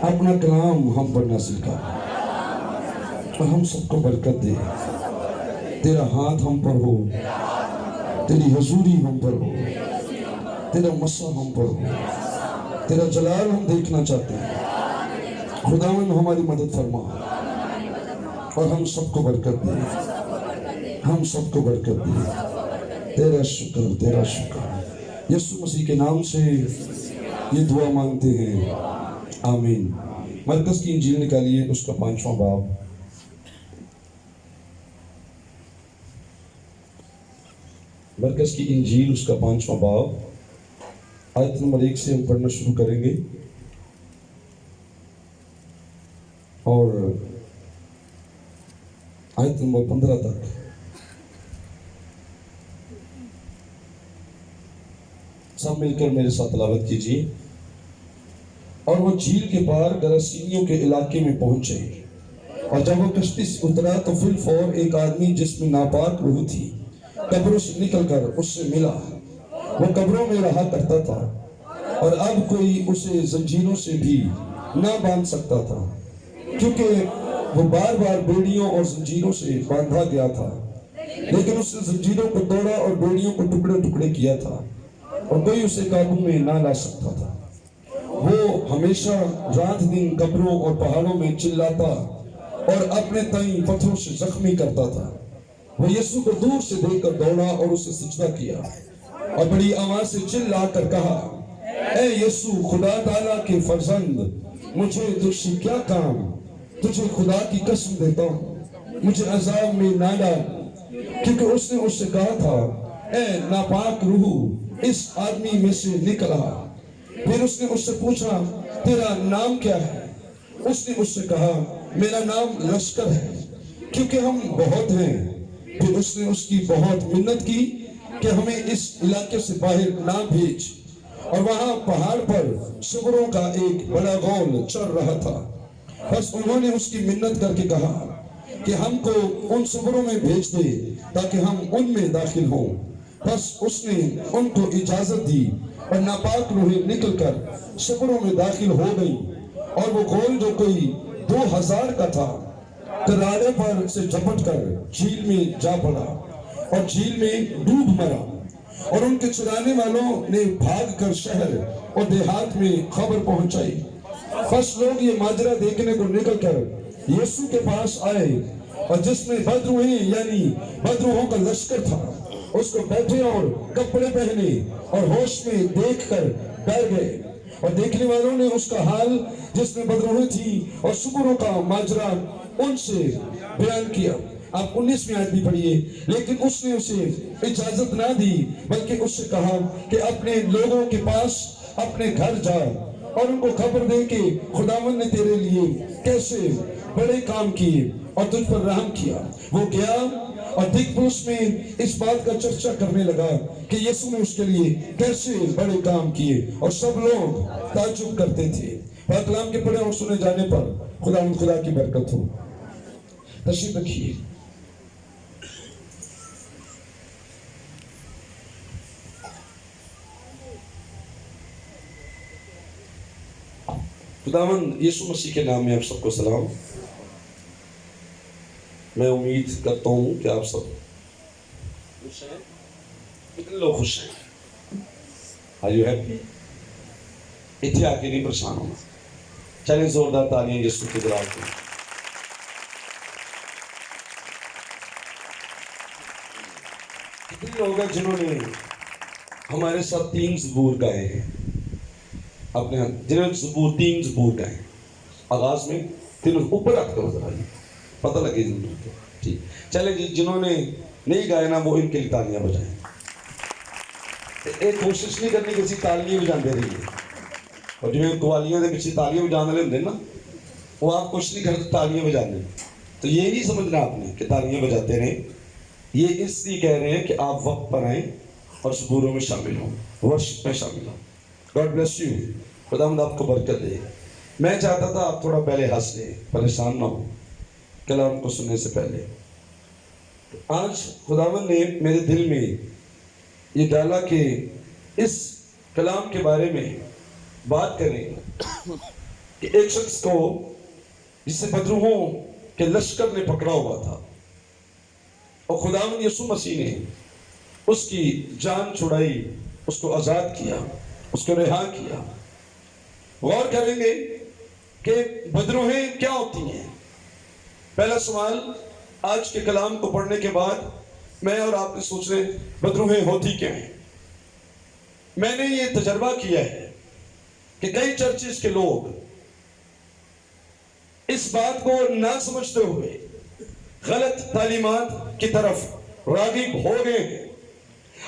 اپنا کلام ہم پر نازل کر اور ہم سب کو برکت دے. تیرا ہاتھ ہم پر ہو, تیری حضوری ہم پر ہو, تیرا مسا ہم پر ہو, تیرا جلال ہم دیکھنا چاہتے ہیں. خداوند ہماری مدد فرما اور ہم سب کو برکت دے, ہم سب کو برکت دے. تیرا شکر, تیرا شکر. یسوع مسیح کے نام سے یہ دعا مانگتے ہیں, آمین. مرکز کی انجیل نکالیے, اس کا 5واں باب. مرکز کی انجیل اس کا 5واں باب, آیت نمبر 1 سے ہم پڑھنا شروع کریں گے اور آیت نمبر 15 تک. سب مل کر میرے ساتھ تلاوت کیجیے. اور وہ جھیل کے پار گراسینیوں کے علاقے میں پہنچے, اور جب وہ کشتی سے اترا تو فی الفور ایک آدمی جس میں ناپاک روح تھی قبروں سے نکل کر اس سے ملا. وہ قبروں میں رہا کرتا تھا اور اب کوئی اسے زنجیروں سے بھی نہ باندھ سکتا تھا, کیونکہ وہ بار بار بیڑیوں اور زنجیروں سے باندھا گیا تھا. لیکن اس نے زنجیروں کو توڑا اور بیڑیوں کو ٹکڑے ٹکڑے کیا تھا, اور کوئی اسے قابو میں نہ لا سکتا تھا. وہ ہمیشہ رات دن قبروں اور پہاڑوں میں چلاتا اور اپنے تئیں پتھروں سے زخمی کرتا تھا. وہ یسوع کو دور سے دیکھ کر دوڑا اور اسے سجدہ کیا اور بڑی آواز سے چلا کر کہا, اے یسوع خدا تعالیٰ کے فرزند, مجھے تجھ سے کیا کام؟ تجھے خدا کی قسم دیتا ہوں, مجھے عذاب میں نہ ڈال. کیونکہ اس نے اس سے کہا تھا, اے ناپاک روح اس آدمی میں سے نکلا. پھر اس نے اس سے پوچھا, تیرا نام کیا ہے؟ اس نے اس سے کہا, میرا نام لشکر ہے, کیونکہ ہم بہت ہیں. پھر اس نے اس کی بہت منت کی کہ ہمیں اس علاقے سے باہر نہ بھیج. اور وہاں پہاڑ پر سوروں کا ایک بڑا غول چر رہا تھا. بس انہوں نے اس کی منت کر کے کہا کہ ہم کو ان سوروں میں بھیج دے تاکہ ہم ان میں داخل ہوں. بس اس نے ان کو اجازت دی اور ناپاک روحیں نکل کر سوروں میں داخل ہو گئی. اور وہ غول جو کوئی 2000 کا تھا کنارے پر سے جھپٹ کر جھیل میں جا پڑا اور جھیل میں ڈوب مرا. اور ان کے چرانے والوں نے بھاگ کر شہر اور دیہات میں خبر پہنچائی. بس لوگ یہ ماجرا دیکھنے کو نکل کر یسوع کے پاس آئے, اور جس میں بدروحیں یعنی بدروحوں کا لشکر تھا اس کو بیٹھے اور کپڑے پہنے اور ہوش میں دیکھ کر بیٹھ گئے. اور دیکھنے والوں نے اس کا حال جس میں بدروحیں تھی اور سکروں کا ماجرا ان سے بیان کیا. آپ 19ویں آیت بھی پڑھیے. لیکن اس نے اسے اجازت نہ دی, بلکہ اس سے کہا کہ اپنے لوگوں کے پاس اپنے گھر جا اور ان کو خبر دے کہ خداوند نے تیرے لیے کیسے بڑے کام کیے اور تجھ پر رحم کیا. وہ گیا اور دکپرس میں اس بات کا چرچا کرنے لگا کہ یسوع نے اس کے لیے کیسے بڑے کام کیے, اور سب لوگ تعجب کرتے تھے. پاک کلام کے پڑھے اور سنے جانے پر خدا کی برکت ہو. تشریف رکھیے. خداوند یسوع مسیح کے نام میں آپ سب کو سلام. میں امید کرتا ہوں کہ آپ سب خوش ہیں. کتنے لوگ خوش ہیں؟ Are you happy؟ اتنے آ کے نہیں پریشان ہونا. چلیں زوردار تالیاں یسوع کے جلال کو. کتنے لوگ ہیں جنہوں نے ہمارے ساتھ 3 زبور گائے ہیں؟ اپنے ہاں جنہوں نے 3 زبور گائے ہیں. آغاز میں تینوں اوپر رکھ کرو ذرا, پتہ لگے ضرور. ٹھیک, چلیں جی جنہوں نے نہیں گائے نا وہ ان کے لیے تالیاں بجائیں. ایک کوشش نہیں کرنی کہ تالیاں بجاندے رہیے. اور جو قوالیاں دے پیچھے تالیاں بجانے لے نا, وہ آپ کچھ نہیں کرتے تالیاں بجانے. تو یہ نہیں سمجھنا آپ نے کہ تالیاں بجاتے رہیں. یہ اس لیے کہہ رہے ہیں کہ آپ وقت پر آئیں اور سبوروں میں شامل ہوں, ورشپ میں شامل ہوں. God bless you. خداوند آپ کو برکت دے. میں چاہتا تھا آپ تھوڑا پہلے ہنس لیں, پریشان نہ ہو کلام کو سننے سے پہلے. آج خداوند نے میرے دل میں یہ ڈالا کہ اس کلام کے بارے میں بات کریں کہ ایک شخص کو جسے بدروحوں کے لشکر نے پکڑا ہوا تھا اور خداوند یسوع مسیح نے اس کی جان چھڑائی، اس کو آزاد کیا، اس کو رہا کیا۔ غور کریں گے کہ بدروہیں کیا ہوتی ہیں۔ پہلا سوال آج کے کلام کو پڑھنے کے بعد میں اور آپ نے سوچ رہے بدروہیں ہوتی کیا ہیں۔ میں نے یہ تجربہ کیا ہے کہ کئی چرچز کے لوگ اس بات کو نہ سمجھتے ہوئے غلط تعلیمات کی طرف راغب ہو گئے ہیں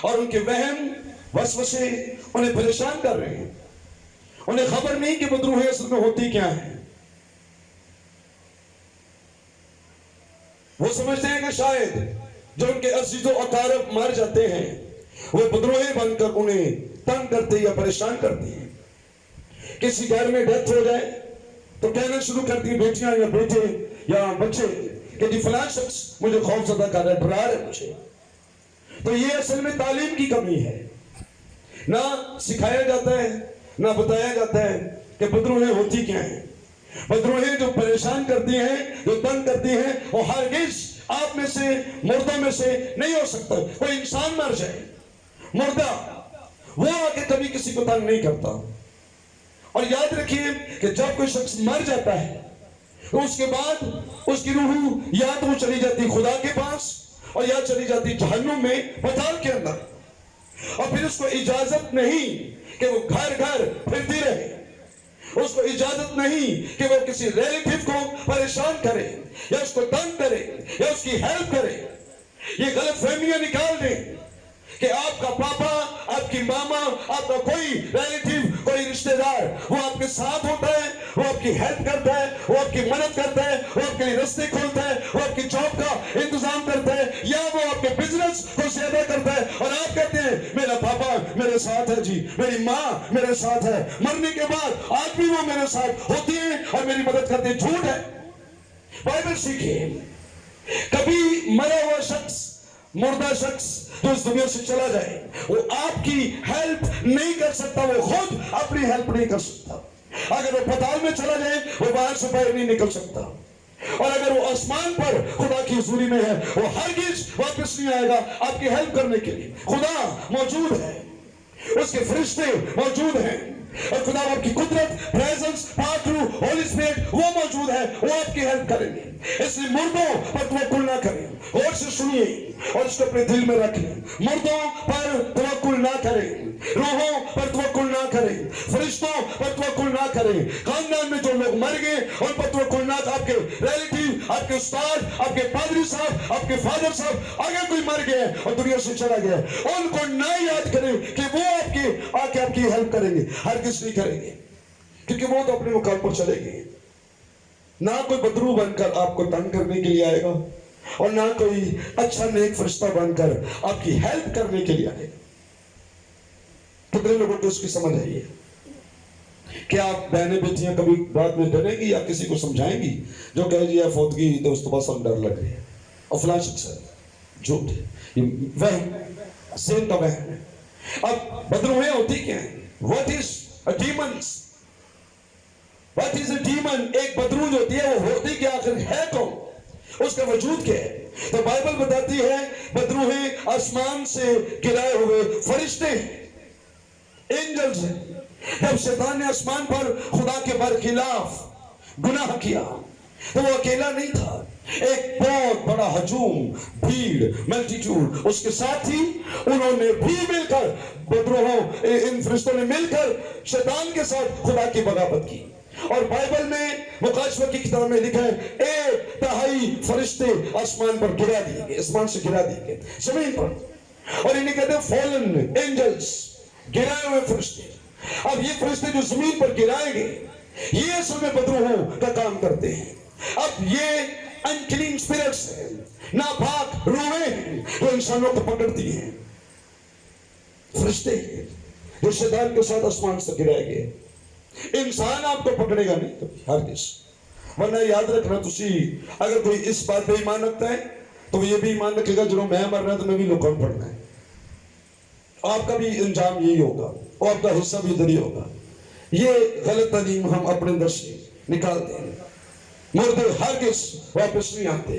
اور ان کے وہم وسوسے انہیں پریشان کر رہے ہیں۔ انہیں خبر نہیں کہ بدروہیں اصل میں ہوتی کیا ہیں۔ وہ سمجھتے ہیں کہ شاید جو ان کے عزیز و اقارب مر جاتے ہیں وہ بدروہیں بن کر انہیں تنگ کرتے یا پریشان کرتے ہیں۔ کسی گھر میں ڈیتھ ہو جائے تو کہنا شروع کرتی ہیں بیٹیاں یا بیٹے یا بچے کہ جی فلاں شخص مجھے خوف زدہ کر رہا ہے، ڈرا رہا ہے مجھے۔ تو یہ اصل میں تعلیم کی کمی ہے۔ نہ سکھایا جاتا ہے، نہ بتایا جاتا ہے کہ بدروہیں ہوتی کیا ہیں۔ بدروہیں جو پریشان کرتی ہیں، جو تنگ کرتی ہیں، وہ ہرگز آپ میں سے مردوں میں سے نہیں ہو سکتا۔ کوئی انسان مر جائے مردہ، وہ آگے کبھی کسی کو تنگ نہیں کرتا۔ اور یاد رکھیے کہ جب کوئی شخص مر جاتا ہے تو اس کے بعد اس کی روح یا تو وہ چلی جاتی خدا کے پاس اور یا چلی جاتی جہنم میں پتال کے اندر، اور پھر اس کو اجازت نہیں کہ وہ گھر گھر پھرتی رہے۔ اس کو اجازت نہیں کہ وہ کسی ریلیٹیو کو پریشان کرے یا اس کو تنگ کرے یا اس کی ہیلپ کرے۔ یہ غلط فہمیاں نکال دیں کہ آپ کا پاپا، آپ کی ماما، آپ کا کوئی ریلیٹیو، کوئی رشتہ دار وہ آپ کے ساتھ ہوتا ہے، وہ آپ کی ہیلپ کرتا ہے، وہ آپ کی مدد کرتا ہے، وہ آپ کے لیے رستے کھولتا ہے، وہ آپ کی جاب کا انتظام کرتا ہے، یا وہ آپ کے بزنس کو زیادہ کرتا ہے، اور آپ کہتے ہیں میرا پاپا میرے ساتھ ہے جی، میری ماں میرے ساتھ ہے، مرنے کے بعد آج بھی وہ میرے ساتھ ہوتی ہیں اور میری مدد کرتے ہیں۔ جھوٹ ہے۔ بائبل سیکھیے، کبھی مرا ہوا شخص، مردہ شخص جو اس دنیا سے چلا جائے وہ آپ کی ہیلپ نہیں کر سکتا، وہ خود اپنی ہیلپ نہیں کر سکتا۔ اگر وہ پتال میں چلا جائے وہ باہر سے باہر نہیں نکل سکتا، اور اگر وہ آسمان پر خدا کی حضوری میں ہے وہ ہرگز واپس نہیں آئے گا آپ کی ہیلپ کرنے کے لیے۔ خدا موجود ہے، اس کے فرشتے موجود ہیں، اور خدا آپ کی قدرت، پریزنس، پاک روح، ہولی اسپرٹ وہ موجود ہے، وہ آپ کی ہیلپ کریں گے۔ اس لیے مردوں پر توکل نہ کریں، غور سے سنیے اور اس کو اپنے دل میں رکھ لیں۔ مردوں پر توکل نہ کریں، روحوں پر توکل نہ کریں، فرشتوں پر توکل نہ کریں۔ خاندان میں جو لوگ مر گئے ان پر توکل نہ، آپ کے ریلیٹیو، آپ کے استاد، آپ کے پادری صاحب، آپ کے فادر صاحب اگر کوئی مر گئے اور دنیا سے چلا گیا ان کو نہ یاد کریں کہ وہ آپ کی آ کے آپ کی ہیلپ کریں گے، ہرگز نہیں کریں گے، کیونکہ وہ تو اپنے مقام پر چلے گئے۔ نہ کوئی بدرو بن کر آپ کو تنگ کرنے کے لیے آئے گا اور نہ کوئی اچھا نیک فرشتہ بن کر آپ کی ہیلپ کرنے کے لیے آئے گا۔ کتنے لوگوں کو اس کی سمجھ آئی ہے؟ کیا آپ بہنیں بیٹیاں کبھی رات میں ڈریں گی یا کسی کو سمجھائیں گی جو کہے جی فوتگی تو اس کو بس ہم ڈر لگ رہی ہے اور فلاں شخص ہے؟ جھوٹ ہے، یہ وہم، ذہن کا وہم ہے۔ اب بدروہیں ہوتی کیا ہیں؟ What is a demons? What is a demon؟ ایک بدروح جو ہوتی ہے وہ ہوتی کیا آخر ہے کون؟ اس کا وجود کیا ہے؟ تو بائبل بتاتی ہے بدروہیں آسمان سے گرائے ہوئے فرشتے ہیں، اینجلز ہیں۔ جب شیطان نے آسمان پر خدا کے برخلاف گناہ کیا تو وہ اکیلا نہیں تھا، ایک بہت بڑا ہجوم، بھیڑ، ملٹیٹیوڈ اس کے ساتھ ہی، انہوں نے بھی مل کر، بدروہوں ان فرشتوں نے مل کر شیطان کے ساتھ خدا کی بغاوت کی۔ اور بائبل میں مکاشفہ کی کتاب میں لکھا ہے 1/3 فرشتے آسمان پر گرا دیے گئے، آسمان سے گرا دیے گئے زمین پر، اور انہیں کہتے ہیں فالن اینجلز، گرائے ہوئے فرشتے۔ اب یہ فرشتے جو زمین پر گرائے گئے یہ اصل میں بدروہوں کا کام کرتے ہیں۔ اب یہ انکلین اسپرٹس ہیں، ناپاک روحیں ہیں جو انسانوں کو پکڑتی ہیں، فرشتے ہیں جو شیطان کے ساتھ آسمان سے گرائے گئے۔ انسان آپ کو پکڑے گا نہیں کبھی، ہرگز۔ ورنہ یاد رکھنا، تسی اگر کوئی اس بات پہ ایمان رکھتا ہے تو وہ یہ بھی ایمان رکھے گا جنہوں میں مر رہا تو میں بھی لوگوں پڑھنا ہے، آپ کا بھی انجام یہی ہوگا اور آپ کا حصہ بھی ادھر ہی ہوگا۔ یہ غلط تعلیم ہم اپنے اندر سے निकाल दें। मुर्दे हरगिज़ वापस नहीं आते,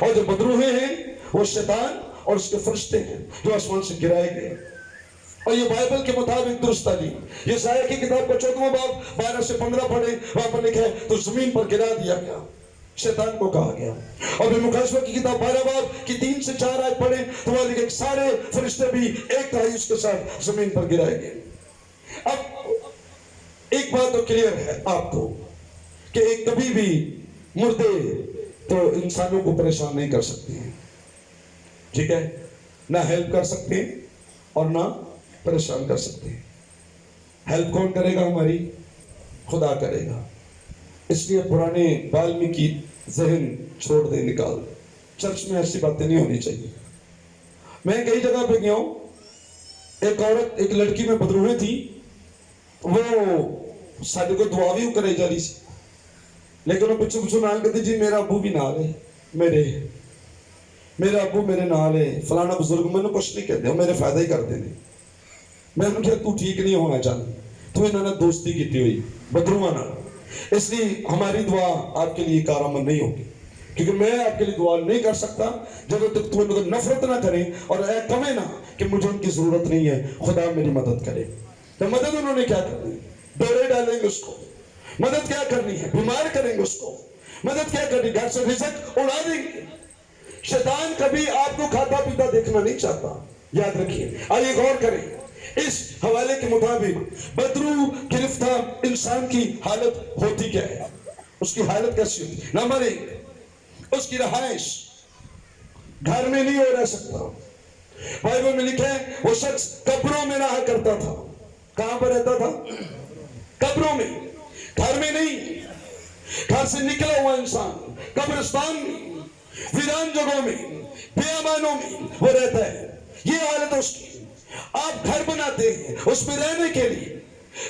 और जो बदरूहे हैं वो शैतान और उसके फरिश्ते हैं जो आसमान से गिराए गए। और ये बाइबल के मुताबिक दुरुस्त तालीम। यशायाह की किताब का 14वां बाब 12 से 15 पढ़े, वहां पर लिखा है तो जमीन पर गिरा दिया गया, शैतान को कहा गया। और फिर मुकाशवा की किताब 12 बाब की 3 से 4 आयत पढ़े तो वहां लिखे सारे फरिश्ते भी एक तिहाई उसके साथ जमीन पर गिराए गए। अब एक बात तो क्लियर है आपको कि एक कभी भी मुर्दे तो इंसानों को परेशान नहीं कर सकते हैं, ठीक है, ना हेल्प कर सकते हैं और ना परेशान कर सकते हैं। हेल्प कौन करेगा? हमारी खुदा करेगा। इसलिए पुराने वाल्मीकि जहन छोड़ दे, निकाल। चर्च में ऐसी बातें नहीं होनी चाहिए। मैं कई जगह पे गया हूं, एक औरत एक लड़की में बदरूहे थी, वो साडे को दुआ भी करे जा रही सी, लेकिन वो पिछू पिछू नाल कहती जी मेरा अबू भी नाल है, मेरा अबू मेरे नाल है, फलाना बुजुर्ग मैंने कुछ नहीं कहते, मेरे फायदा ही करते हैं। मैंने कहा तू ठीक नहीं होना चाहता, तू इन्होंने दोस्ती की हुई बदरूआ ना, इसलिए हमारी दुआ आपके लिए कारआमद नहीं होगी, क्योंकि मैं आपके लिए दुआ नहीं कर सकता जब तक तू इनको नफरत ना करे और ऐ कमे ना कि मुझे उनकी जरूरत नहीं है, खुदा मेरी मदद करे। तो मदद उन्होंने क्या करनी? डोरे डालेंगे उसको। मदद क्या करनी है? बीमार करेंगे उसको। मदद क्या करनी? घर से रिज़्क उड़ा देंगे। शैतान कभी आपको खाता पीता देखना नहीं चाहता, याद रखिए। आइए गौर करें, इस हवाले के मुताबिक बदरू गिरफ्तार इंसान की हालत होती क्या है? उसकी हालत कैसी होती? नंबर 1, उसकी रहाइश घर में नहीं हो रह सकता। बाइबल में लिखा है वो शख्स कब्रों में रहा करता था। कहां पर रहता था? कब्रों में, घर में नहीं। घर से निकला हुआ इंसान कब्रिस्तान में, वीरान जगहों में, बेअमानों में वो रहता है। ये हालत है उसकी। आप घर बनाते हैं उसमें रहने के लिए,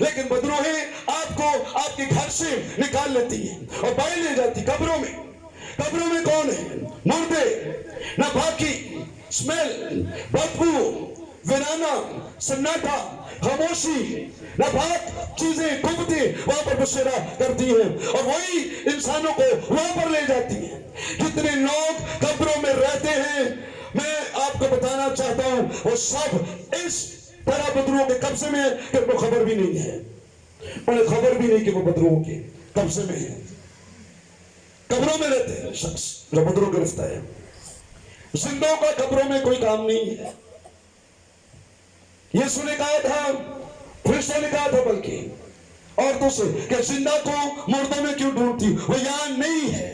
लेकिन बदरूहें आपको आपके घर से निकाल लेती हैं और बाहर ले जाती कब्रों में। कब्रों में कौन है? मुर्दे, नापाकी, स्मेल, बदबू, वीराना, सन्नाटा, खामोशी, नापाक चीजें कुबते वहां पर बसेरा करती हैं और वही इंसानों को वहां पर ले जाती हैं। जितने लोग कब्रों में रहते हैं, मैं आपको बताना चाहता हूं वो सब इस तरह बदरुओं के कब्जे में है कि उनको खबर भी नहीं है, उन्हें खबर भी नहीं कि वो बदरुओं के कब्जे में है। कब्रों में रहते हैं शख्स जो बदरू गिरफ्तार है। जिंदों का कब्रों में कोई काम नहीं है। यीशु ने कहा था, फरिश्तों ने कहा था बल्कि औरतों से कि जिंदा को मुर्दों में क्यों ढूंढती, वो यहां नहीं है।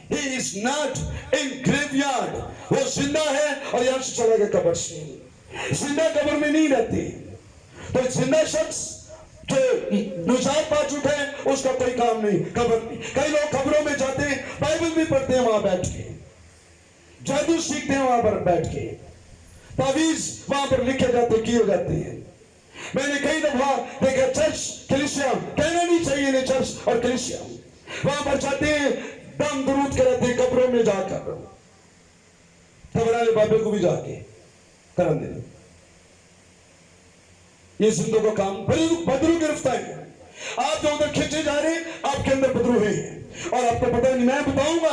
He is not in graveyard, वो जिंदा है और यहां से चला गया कब्र से। जिंदा कब्र में नहीं रहती। तो जिंदा शख्स जो निजात पा चुका है उसका कोई काम नहीं कब्र में। कई लोग कब्रों में जाते हैं, बाइबल भी पढ़ते हैं वहां बैठ के, जादू सीखते हैं वहां पर बैठ के, तावीज वहां पर लिखे जाते किए जाते हैं। मैंने कई दफा देखा चर्च कलीसिया, कहना नहीं चाहिए ने चर्च और कलीसिया, वहां पर जाते हैं दम दरूद कराते हैं कब्रों में जाकर, तबराले बाबे को भी जाके करन देना। ये जिंदों का काम। बदरू गिरफ्तार है। आप जो उधर खींचे जा रहे हैं आपके अंदर बदरू हैं और आपको पता नहीं। मैं बताऊंगा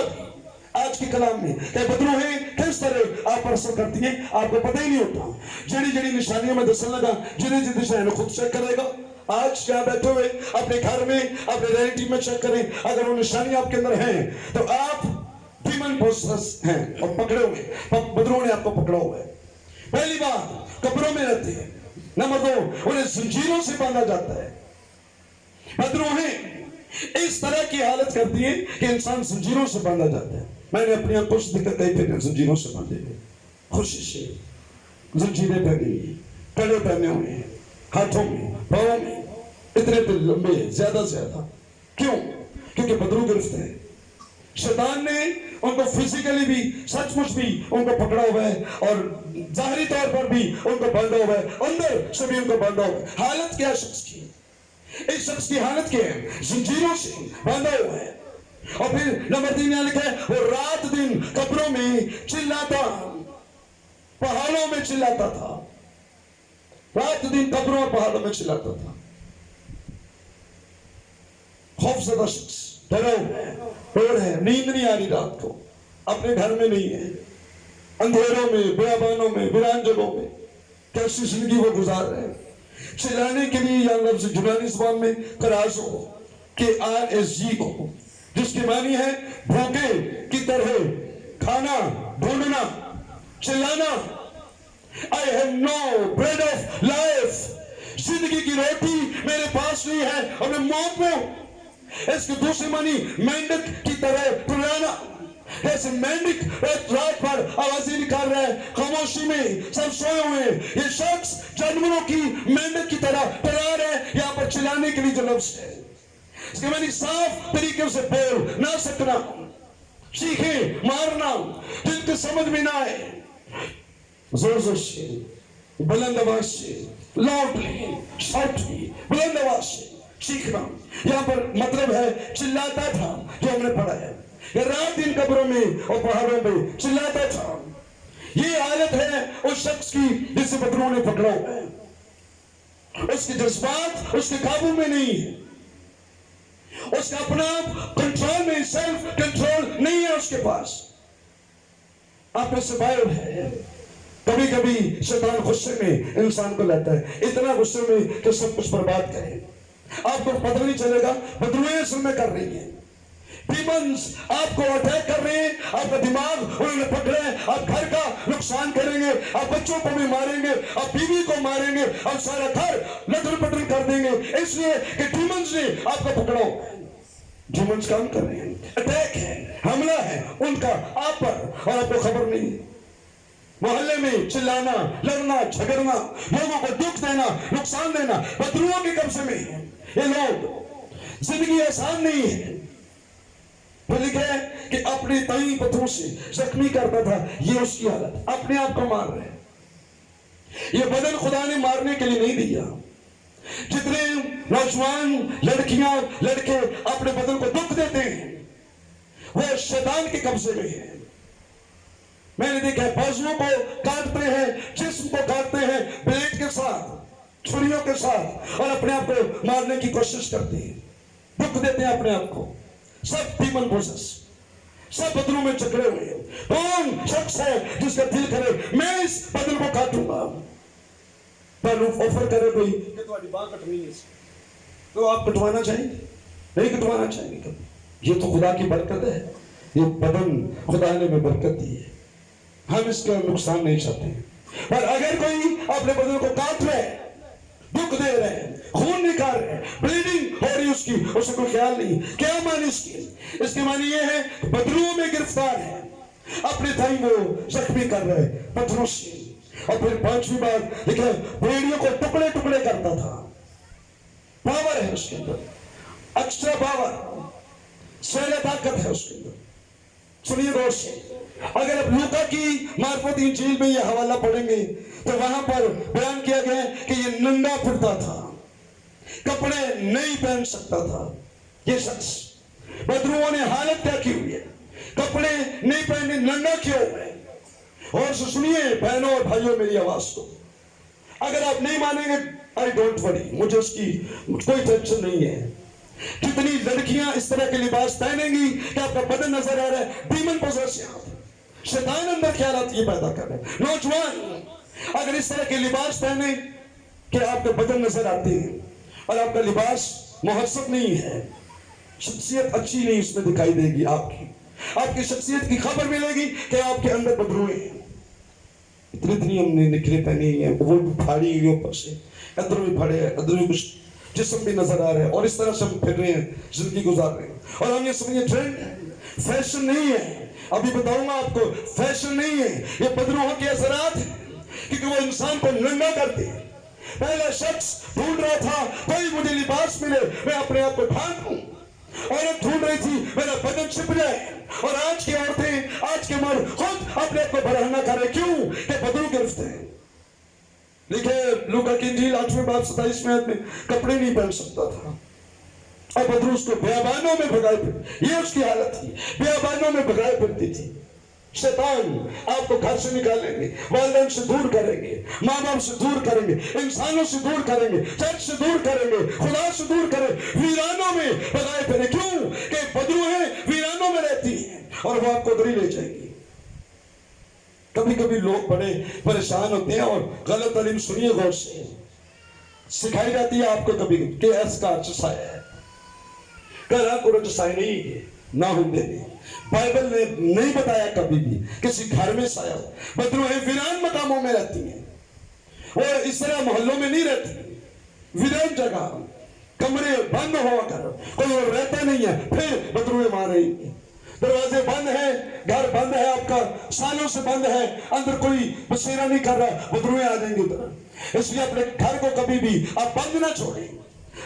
आज के कलाम में कि बदरू हैं किस तरह आप पर असर करती हैं, आपको पता ही नहीं होता। जड़ी जड़ी निशानियों में दसन लगा, जिन्हें जिन निशानियों खुद चेक करेगा। आज यहाँ बैठे हुए अपने घर में अपने रिलेटिव में चेक करें, अगर वो निशानी आपके अंदर हैं तो आप डीमन पोसेस हैं और पकड़े हुए, बदरू ने आपको पकड़ा हुआ है। पहली बात, कब्रों में रहते हैं। नंबर 2, उन्हें जंजीरों से बांधा जाता है। बदरूहें इस तरह की हालत करती है कि इंसान जंजीरों से बांधा जाता है। मैंने अपनी आंखों से देखा कई फिर जंजीरों से बांधे हुए, खुशी से जंजीरें पहनी हुई, कड़े पहने हुए हैं, हाथों में पाँव में, इतने लंबे ज्यादा से ज्यादा। क्यों? क्योंकि बदरू गिरफ्त है। शैतान ने उनको फिजिकली भी सचमुच भी उनको पकड़ा हुआ है और जाहिरी तौर पर भी उनको बांधा हुआ है, अंदर से भी उनको बांधा हुआ है। हालत क्या है शख्स की? इस शख्स की हालत क्या है? जंजीरों से बांधा हुआ है। और फिर नंबर 3 यहां लिखा है वो रात दिन कब्रों में चिल्लाता, पहाड़ों में चिल्लाता था। रात दिन कब्रों और पहाड़ों में चिल्लाता था। खौफ ज़दा शख्स, डरा हुआ है, नींद नहीं आ रही रात को, अपने घर में नहीं है, अंधेरों में, बियाबानों में, वीरान जगहों में कैसी जिंदगी वो गुजार रहे हैं। चिल्लाने के लिए या लफ्ज़ यूनानी ज़बान में कराज़ो के RSG को, जिसकी मानी है भूखे की तरह खाना ढूंढना, चिल्लाना। I have no bread of life, जिंदगी की रोटी मेरे पास नहीं है और मैं मौत में हूं। इसकी दूसरी मानी मेंढक की तरह टुलाना, ऐसे मेंढक रात भर आवाजें निकाल रहे हैं, खामोशी में सब सोए हुए। ये शख्स जानवरों की मेंढक की तरह टुला रहे हैं। यहाँ पर चिल्लाने के लिए जो लफ्ज़ है, इसके मानी साफ तरीके से बोल ना सकना, चीखे मारना, जिनके समझ में ना आए, जोर जोर से, बुलंद आवाज से, लाउडली, शाउटली, बुलंद आवाज से चीखना। यहाँ पर मतलब है चिल्लाता था, जो हमने पढ़ा है, ये रात दिन कब्रों में और पहाड़ों में चिल्लाता था। ये हालत है उस शख्स की जिसे बदरुओं ने पकड़ा हुआ है। उसके जज्बात उसके काबू में नहीं है, उसका अपना कंट्रोल में, सेल्फ कंट्रोल नहीं है उसके पास। आप में से बाहर है, कभी कभी शैतान गुस्से में इंसान को लाता है, इतना गुस्से में कि सब कुछ बर्बाद करे। आपको पता नहीं चलेगा बदरुएं असल में कर रही है, डीमंस आपको अटैक कर रहे हैं, आपका दिमाग उन्होंने पकड़े हैं, आप घर का नुकसान करेंगे, आप बच्चों को भी मारेंगे, आप बीवी को मारेंगे, और सारा घर लटर पटर कर देंगे, इसलिए कि डीमंस ने आपको पकड़ा हुआ है। डीमंस काम कर रहे हैं, अटैक है, हमला है उनका आप पर, और आपको खबर नहीं है। मोहल्ले में चिल्लाना, लड़ना, झगड़ना, लोगों को दुख देना, नुकसान देना बदरुओं के कब्जे में है। ये लोग, जिंदगी आसान नहीं है। वो लिखे कि अपने तई पत्थरों से जख्मी करता था, ये उसकी हालत, अपने आप को मार रहे हैं। ये बदन खुदा ने मारने के लिए नहीं दिया। जितने नौजवान लड़कियां लड़के अपने बदन को दुख देते हैं, वो शैतान के कब्जे में है। मैंने देखा है बाजुओं को काटते हैं, जिस्म को काटते हैं ब्लेड के साथ, छुरियों के साथ, और अपने आप को मारने की कोशिश करते हैं, दुख देते हैं अपने आप को। सब डीमन पोसेस, सब बदलों में चकरे हुए हैं। कौन शख्स है जिसका दिल करे मैं इस बदल को काटूंगा? पर ऑफर करे कोई कि तुम्हारी बाल कटनी है, तो आप कटवाना चाहेंगे? नहीं कटवाना चाहेंगे कभी। ये तो खुदा की बरकत है, ये बदन खुदा ने में बरकत दी है, हम इसका नुकसान नहीं चाहते। पर अगर कोई अपने बदन को काट रहे हैं, दुख दे रहे हैं, खून निकाल रहे हैं, ब्लीडिंग हो रही उसकी, उसको कोई ख्याल नहीं, क्या मानी इसकी? इसकी मानी ये है बदरुओं में गिरफ्तार है, अपने थाई को जख्मी कर रहे हैं पत्थरों से। और फिर पांचवी बात लिखा, भेड़ियों को टुकड़े टुकड़े करता था। पावर है उसके अंदर, एक्स्ट्रा पावर, सैन्य ताकत है उसके अंदर। सुनिए गौर से, अगर आप लूका की मार्फत इंजील में ये हवाला पढ़ेंगे तो वहां पर बयान किया गया है कि ये नंगा फिरता था, कपड़े नहीं पहन सकता था। ये शख्स, बदरुओं ने हालत क्या की हुई है, कपड़े नहीं पहने, नंगा क्यों है? और सुनिए बहनों और भाइयों मेरी आवाज को, अगर आप नहीं मानेंगे, आई डोंट वरी, मुझे उसकी कोई टेंशन नहीं है। कितनी लड़कियां इस तरह के लिबास पहनेंगी कि आपका बदन नजर आ रहा है, डीमन पोजेशन, शैतान अंदर ख्यालात ये पैदा कर रहे हैं। नौजवान अगर इस तरह के लिबास पहने कि आपके बदन नजर आते हैं और आपका लिबास मुहस्सब नहीं है, शख्सियत अच्छी नहीं इसमें दिखाई देगी, आपकी शख्सियत की खबर मिलेगी कि आपके अंदर बदरुएं हैं। इतनी हमने निकले पहनी है, वो भी फाड़ी हुई ऊपर से, इधर भी फाड़े हैं, इधर भी कुछ जिस्म भी नजर आ रहे हैं, और इस तरह से हम फिर रहे हैं, जिंदगी गुजार रहे हैं। और हम ये समझिए ट्रेंड है, फैशन नहीं है। अभी बताऊंगा आपको, फैशन नहीं है, ये बदरुओं के असरात है, क्योंकि वो इंसान को नंगा करते हैं। पहला शख्स ढूंढ रहा था कोई मुझे लिबास मिले, मैं अपने आप को ढांकूं। औरत ढूंढ रही थी मेरा बदन छिप जाए, और आज की औरतें, आज के मर्द खुद अपने आप को बरहना कर रहे, क्यों? कि बदरू गिरफ्त है। लिखे लूका की इंजील 8वें बाब 27वें में कपड़े नहीं पहन सकता था, और बदरू उसको बियाबानों में भगाए फिर, ये उसकी हालत थी, बियाबानों में भगाए फिरती थी। शैतान आपको घर से निकालेंगे, वालिदैन से दूर करेंगे, माँ बाप से दूर करेंगे, इंसानों से दूर करेंगे, चर्च से दूर करेंगे, खुदा से दूर करेंगे, वीरानों में भगाए फिरेंगे। اور وہ آپ کو ادھر ہی لے جائے گی. کبھی کبھی لوگ بڑے پریشان ہوتے ہیں اور غلط تعلیم سنیے غور سے. سکھائی جاتی ہے آپ کو کبھی کہ ایس کا سایہ ہے. کہا کرو سایہ نہیں ہے نہ ہوندے نہیں. بائبل نے نہیں بتایا کبھی بھی کسی گھر میں سایہ ہو. بدروہیں ویران مقاموں میں رہتی ہیں اور اس طرح محلوں میں نہیں رہتی. ویران جگہ کمرے بند ہوا کر کوئی اور رہتا نہیں ہے پھر بدروہیں وہاں رہی ہیں. دروازے بند ہیں, گھر بند ہے, آپ کا سالوں سے بند ہے, اندر کوئی بسیرا نہیں کر رہا, بدروہیں آ جائیں گے ادھر. اس لیے اپنے گھر کو کبھی بھی آپ بند نہ چھوڑیں.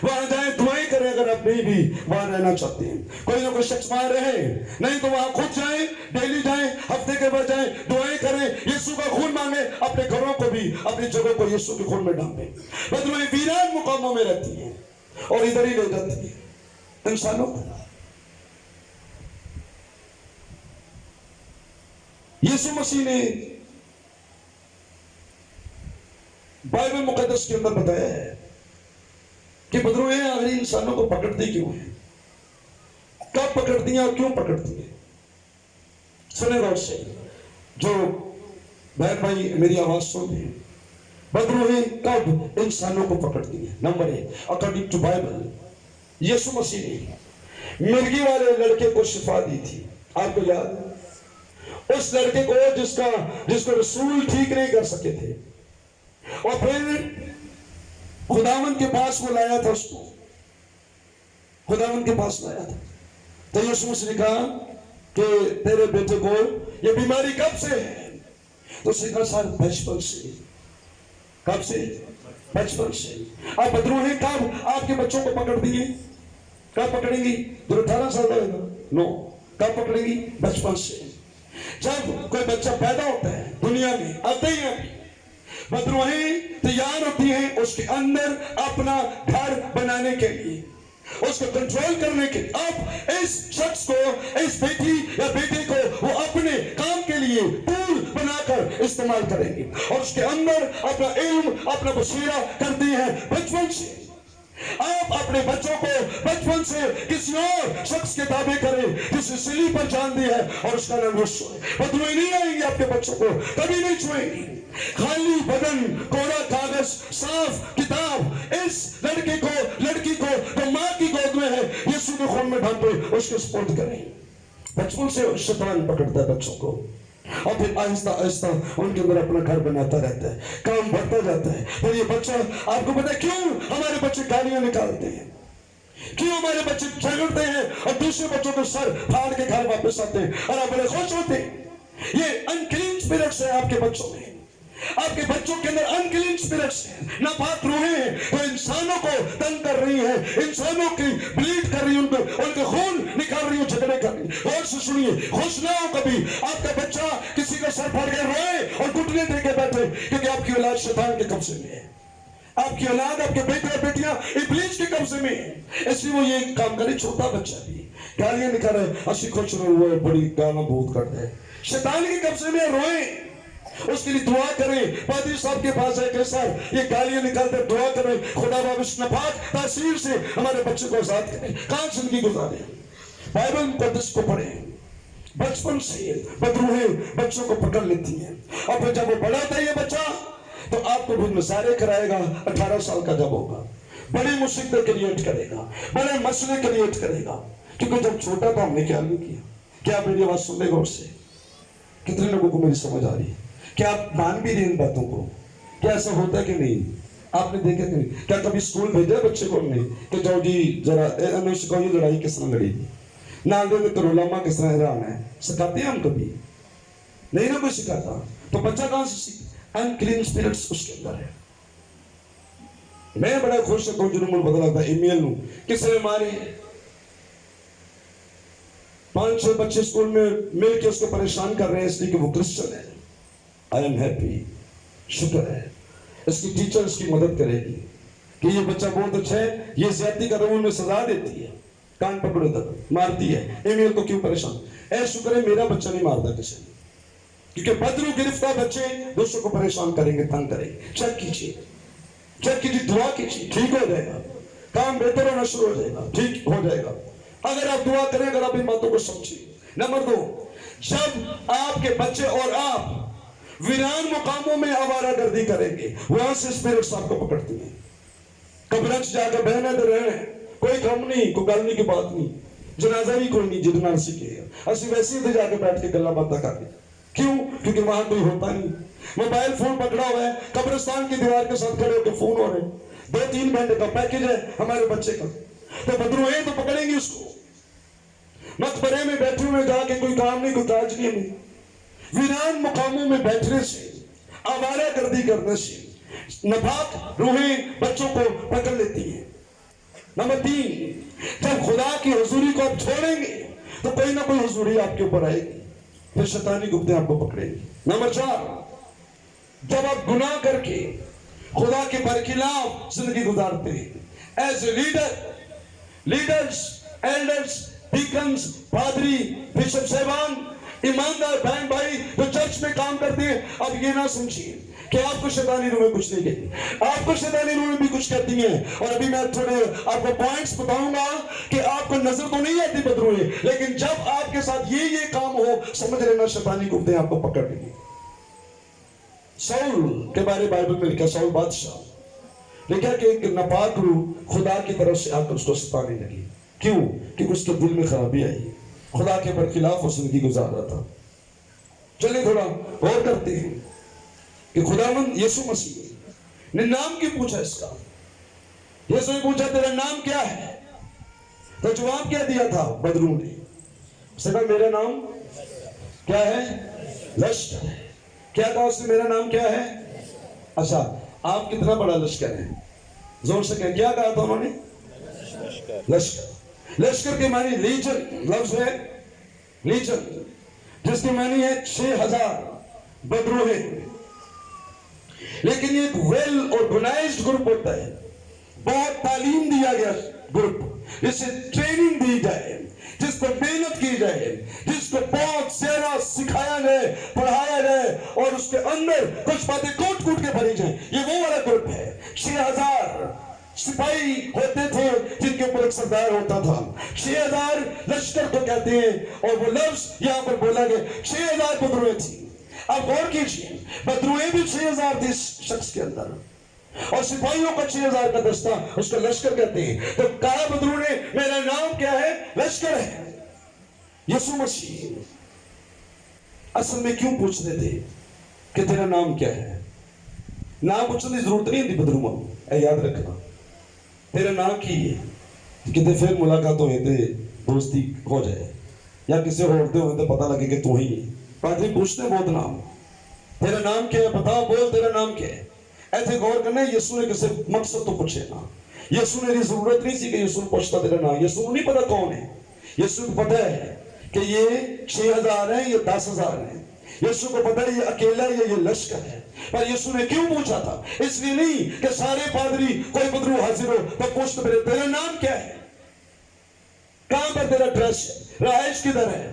وہاں جائیں, دعائیں کریں اگر آپ نہیں بھی وہاں رہنا چاہتے ہیں. کوئی نہ کوئی شخص وہاں رہے, نہیں تو وہاں خود جائیں, ڈیلی جائیں, ہفتے کے بعد جائیں, دعائیں کریں, یسوع کا خون مانگیں, اپنے گھروں کو بھی اپنی جگہوں کو یسوع کے خون میں ڈالیں. بدروہیں ویران مقاموں میں رہتی ہیں اور ادھر ہی لے جاتی ہیں انسانوں کو. یسوع مسیح نے بائبل مقدس کے اندر بتایا ہے کہ بدروہیں آخری انسانوں کو پکڑتی کیوں ہیں, کب پکڑتی ہیں اور کیوں پکڑتی ہیں. سنیں غور سے, جو بہن بھائی میری آواز سن ہیں, بدروہیں کب انسانوں کو پکڑتی ہیں. نمبر 1, اکارڈنگ ٹو بائبل یسوع مسیح نے مرگی والے لڑکے کو شفا دی تھی. آپ کو یاد ہے اس لڑکے کو جس کو رسول ٹھیک نہیں کر سکے تھے, اور پھر خداوند کے پاس وہ لایا تھا, اس کو خداوند کے پاس لایا تھا. تو یسوع نے کہا کہ تیرے بیٹے کو یہ بیماری کب سے ہے؟ تو اس نے کہا سر بچپن سے. کب سے؟ بچپن سے. اب بدروہیں کب آپ کے بچوں کو پکڑ دیے؟ کب پکڑیں گی؟ جو 18 سال کا ہے نا, نو. کب پکڑیں گی؟ بچپن سے. جب کوئی بچہ پیدا ہوتا ہے دنیا میں آتے ہی ابھی بدروہیں تیار ہوتی ہیں اس کے اندر اپنا گھر بنانے کے لیے, اس کو کنٹرول کرنے کے لیے. اب اس شخص کو, اس بیٹی یا بیٹے کو وہ اپنے کام کے لیے ٹول بنا کر استعمال کریں گے, اور اس کے اندر اپنا علم, اپنا بصیرہ کرتے ہیں بچپن سے. آپ اپنے بچوں کو بچپن سے کسی اور شخص کے تابع کریں جسے سلی پر جان دی ہے اور اس کا نام یسوع ہے. بدروہیں نہیں آئیں گی آپ کے بچوں کو, کبھی نہیں چھوئیں گی. خالی بدن, کوڑا کاغذ, صاف کتاب, اس لڑکے کو, لڑکی کو جو ماں کی گود میں ہے یسوع کے خون میں ڈھانپے اس کے سپرد کریں. بچپن سے شیطان پکڑتا ہے بچوں کو, اور پھر آہستہ آہستہ ان کے اندر اپنا گھر بناتا رہتا ہے, کام بڑھتا جاتا ہے. پھر یہ بچہ, آپ کو پتا ہے کیوں ہمارے بچے گالیاں نکالتے ہیں, کیوں ہمارے بچے جھگڑتے ہیں اور دوسرے بچوں کو سر پھاڑ کے گھر واپس آتے ہیں اور آپ بڑے خوش ہوتے ہیں. یہ انکلین اسپرٹس ہے آپ کے بچوں میں, آپ کے بچوں کے اندر انکلین اسپرٹس ہیں, ناپاک روحیں ہیں جو انسانوں کو تنگ کر رہی ہیں, انسانوں کی بلیڈ کر رہی ہیں, ان کے خون نکال رہی ہیں, جھگڑے کر رہی ہیں. غور سے سنیے, خوش نہ ہو کبھی آپ کا بچہ کسی کا سر پھاڑ کے روئے اور گھٹنے دے کے بیٹھے, کیونکہ آپ کی اولاد شیطان کے قبضے میں ہے, آپ کی اولاد, آپ کے بیٹے اور بیٹیاں ابلیس کے قبضے میں ہیں. اس لیے وہ یہ کام کرے. چھوٹا بچہ بھی گالیاں نکال رہا ہے, اسی خوش رہے ہوئے بڑی گانا بہت کرتا ہے, شیطان کے قبضے میں روئیں, اس کے لیے دعا کریں. پادری صاحب کے پاس ہے کہ سر یہ گالیاں نکالتے, دعا کریں خدا باپ اس ناپاک تاثیر سے ہمارے بچے کو آزاد کریں, کہاں زندگی گزاریں. بائبل مقدس کو پڑھیں. بچپن سے بدروہیں بچوں کو پکڑ لیتی ہیں, اور پھر جب وہ بڑا ہوتا ہے یہ بچہ تو آپ کو بھی مظاہرے کرائے گا. 18 سال کا جب ہوگا بڑی مصیبتیں کریٹ کرے گا, بڑے مسئلے کریٹ کرے گا, کیونکہ جب چھوٹا تھا ہم نے خیال نہیں کیا. کیا آپ میری آواز سن لے غور سے؟ کتنے لوگوں کو میری سمجھ آ رہی ہے؟ کیا آپ مان بھی رہے ان باتوں کو؟ کیا ایسا ہوتا ہے کہ نہیں؟ آپ نے دیکھا کہ نہیں؟ کیا کبھی اسکول بھیجا بچے کو نے کہ جاؤ جی ذرا سکھاؤ یہ لڑائی کس طرح لڑی گی, نالے میں تو علماء کس طرح حیران ہے. سکھاتے ہیں ہم کبھی نہیں نا, کوئی سکھاتا. تو بچہ کہاں سے سیکھتا؟ انکلین اسپرٹس اس کے اندر ہے. میں بڑا خوش ہوں جو نمبر بدلا تھا ایمیل نو کس نے مارے 5-6 بچے اسکول میں مل کے اس کو پریشان کر رہے ہیں اس لیے کہ وہ کرسچن ہے. آئی ایم ہیپی, شکر ہے اس کی ٹیچر اس کی مدد کرے گی کہ یہ بچہ بہت اچھا ہے, یہ زیادتی کر رہا ہے, انہیں سزا دیتی ہے, کان پکڑو تک مارتی ہے. ایمیل کو کیوں پریشان؟ اے شکر ہے میرا بچہ نہیں مارتا کسی نے, کیونکہ بدرو گرفتار بچے دوسروں کو پریشان کریں گے, تنگ کریں گے. چیک کیجیے, چیک کیجیے, دعا کیجیے, ٹھیک ہو جائے گا, کام بہتر ہونا شروع ہو جائے گا, ٹھیک ہو جائے گا اگر آپ دعا کریں, اگر آپ ان باتوں کو سمجھیں. نمبر 2, جب آپ کے بچے اور آپ ویران مقاموں میں آوارہ گردی کریں گے، وہاں سے اسپرٹس آپ کو پکڑتی ہیں. قبرچ جا کے بہنے دے رہے ہیں، کوئی غم نہیں، کوئی گلنے کی بات نہیں، جنازہ بھی کوئی نہیں جتنا سیکھے. اسی ویسے ہی جا کے بیٹھ کے گلا باتیں کر کے. کیوں؟ کیونکہ وہاں کوئی ہوتا نہیں. موبائل فون پکڑا ہوا ہے، قبرستان کی دیوار کے ساتھ کھڑے ہو کے فون ہو رہے ہیں. 2-3 گھنٹے کا پیکج ہے ہمارے بچے کا، تو بدروہیں تو پکڑیں گے اس کو. مقبرے میں بیٹھے ہوئے جا کے کوئی کام نہیں، کوئی کاج نہیں ہمیں. ویران مقاموں میں بیٹھنے سے، آوارہ گردی کرنے سے ناپاک روحیں بچوں کو پکڑ لیتی ہیں. نمبر 3، جب خدا کی حضوری کو آپ چھوڑیں گے تو کوئی نہ کوئی حضوری آپ کے اوپر آئے گی، پھر شیطانی گفتیں آپ کو پکڑیں گی. نمبر 4، جب آپ گناہ کر کے خدا کے برخلاف زندگی گزارتے ہیں، ایز اے لیڈرز، ایلڈرز، ڈیکنز، پادری، بشپ صاحبان، ایماندار بہن بھائی جو چرچ میں کام کرتے ہیں، اب یہ نہ سمجھیے کہ آپ کو شیطانی روحیں کچھ نہیں کہتی. آپ کو شیطانی روحیں بھی کچھ کہتی ہیں. اور ابھی میں تھوڑے آپ کو پوائنٹس بتاؤں گا کہ آپ کو نظر تو نہیں آتی بدروہیں، لیکن جب آپ کے ساتھ یہ کام ہو، سمجھ لینا شیطانی گفتیں آپ کو پکڑ لیں گی. سول کے بارے بائبل میں لکھا، سول بادشاہ لکھا کہ ایک ناپاک روح خدا کی طرف سے آ کر اس کو ستانے لگی. کیوں؟ کیونکہ اس کے دل میں خرابی آئی، خدا کے برخلاف وہ زندگی گزار رہا تھا. چلیے تھوڑا غور کرتے ہیں کہ خداوند یسوع مسیح نے نام کیوں پوچھا اس کا. یسوع نے پوچھا تیرا نام کیا ہے؟ تو جواب کیا دیا تھا بدروں نے؟ اس نے کہا میرا نام کیا ہے؟ لشکر ہے. کیا کہا اس نے؟ میرا نام کیا ہے؟ اچھا، آپ کتنا بڑا لشکر ہے؟ زور سے کہیں. کیا کہا تھا انہوں نے؟ لشکر. لشکر کے معنی لیجن لفظ ہے، لیجن، جس کے معنی ہے 6000 بدروہیں. لیکن یہ ایک ویل آرگنائزڈ گروپ ہوتا ہے، بہت تعلیم دیا گیا گروپ، جسے ٹریننگ دی جائے، جس پر محنت کی جائے، جس کو بہت زیادہ سکھایا جائے، پڑھایا جائے، اور اس کے اندر کچھ باتیں کوٹ کوٹ کے بھری جائیں. یہ وہ والا گروپ ہے. 6000 سپاہی ہوتے تھے جن کے اوپر ایک سردار ہوتا تھا. 6000 لشکر کو کہتے ہیں، اور وہ لفظ یہاں پر بولا گیا 6000 بدروہیں تھی. اب غور کیجئے، بدروہیں بھی 6000 تھی اس شخص کے اندر، اور سپاہیوں کا 6000 کا دستہ، اس کو لشکر کہتے ہیں. تو کہا بدروں نے میرا نام کیا ہے؟ لشکر ہے. یسوع مسیح اصل میں کیوں پوچھ رہے تھے کہ تیرا نام کیا ہے؟ نام پوچھنے کی ضرورت نہیں تھی بدروں، اے یاد رکھنا تیرا نام کی ہے، کہتے پھر ملاقات ہوئے تھے، دوستی ہو جائے، یا کسی ہوتے ہوئے تو پتہ لگے کہ تو ہی ہے. پادری پوچھتے بہت نام، تیرا نام کیا ہے؟ بتاؤ، بول تیرا نام کیا ہے. ایسے غور کرنا ہے. یسوع نے کسی مقصد تو پوچھے نا. یسوع نے ضرورت نہیں سی کہ یسوع پوچھتا تیرا نام. یسوع کو نہیں پتا کون ہے. یسوع کو پتا ہے کہ یہ 6000 ہیں، یہ 10,000 ہیں. یسوع کو پتا ہے یہ اکیلا ہے، یہ لشکر ہے. پر یسوع نے کیوں پوچھا تھا؟ اس لیے نہیں کہ سارے پادری کوئی بدرو حاضر ہو تو پوچھتے پھرے تیرا نام کیا ہے، کہاں پر تیرا ڈریس ہے، رہائش کدھر ہے،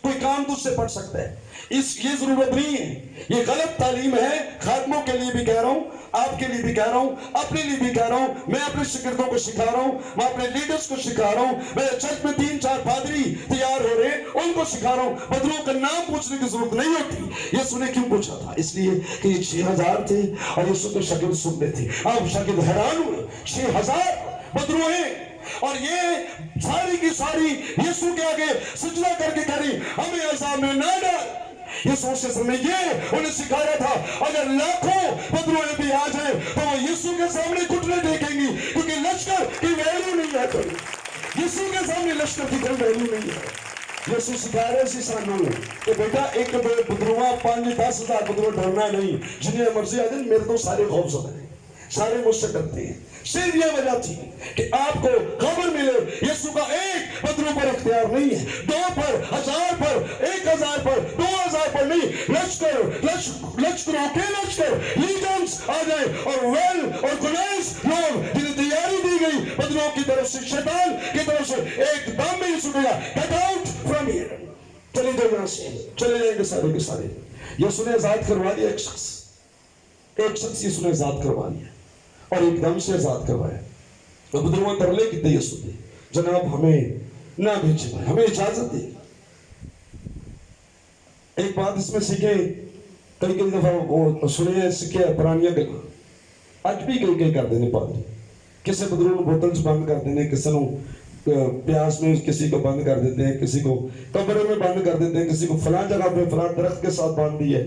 کوئی کام تجھ سے پڑھ سکتا ہے. یہ ضرورت نہیں ہے. یہ غلط تعلیم ہے. خادموں کے لیے بھی کہہ رہا ہوں، آپ کے لیے بھی کہہ رہا ہوں، اپنے لیے بھی کہہ رہا ہوں. میں اپنے شاگردوں کو سکھا رہا ہوں، میں اپنے لیڈرز کو سکھا رہا ہوں. میرے چرچ میں 3-4 پادری تیار ہو رہے ہیں، ان کو سکھا رہا ہوں. بدروں کا نام پوچھنے کی ضرورت نہیں ہوتی. یسوع نے کیوں پوچھا تھا؟ اس لیے کہ یہ 6000 تھے اور یسوع کے شاگرد سنتے تھے. آپ شاگرد حیران ہوئے، 6000 بدروں ہیں، اور یہ ساری کی ساری یسوع کے آگے سجدہ کر کے کہہ رہی ہمیں عذاب میں نہ ڈال. یسوع سے سمجھے یہ انہیں سکھایا تھا اگر لاکھوں بدروہیں بھی آ جائیں تو وہ یسوع کے سامنے گھٹنے ٹیکیں گی، کیونکہ لشکر کی ویلیو نہیں ہے. کوئی یسوع کے سامنے لشکر کی کوئی ویلیو نہیں ہے. یسوع سکھا رہے اسی سانوں کہ بیٹا ایک بدرواں 5-10 ہزار بدرواں ڈرنا نہیں، جنہیں مرضی آ جائیں. میرے تو سارے خوف زدہ ہیں، سارے مجھ سے ڈرتے ہیں. صرف یہ وجہ تھی کہ آپ کو خبر ملے یسوع کا ایک بدروں پر اختیار نہیں ہے، 2 پر، 1000 پر، 1000 پر، 2000 پر نہیں. لشکروں کے لشکر لیجنز آ جائیں اور ویل آرگنائز لوگ جنہیں تیاری دی گئی بدروں کی طرف سے، شیطان کی طرف سے، ایک دم میں یسوع کہا گیٹ آؤٹ فرام ہیئر، چلے جاؤ یہاں سے، چلے جائیں گے سارے کے سارے. یسوع نے آزاد کروا دیا. ایک شخص یسوع نے آزاد کروا دیا اور ایک دم سے آزاد کروایا. تو بدرواں ترلے کتنے یسوع دے جناب ہمیں نہ بھیجے، ہمیں اجازت دے. ایک بات اس میں سیکھے، کئی دفعہ وہ سنے ہیں سیکھے پرانیاں گلاں اج بھی کئی کر دینے پادری، کسی بدروں بوتل چ بند کر دینے، کسی نو پیاس میں کسی کو بند کر دیتے ہیں، کسی کو کمرے میں بند کر دیتے ہیں، کسی کو فلاں جگہ پہ فلاں درخت کے ساتھ باندھ دی ہے.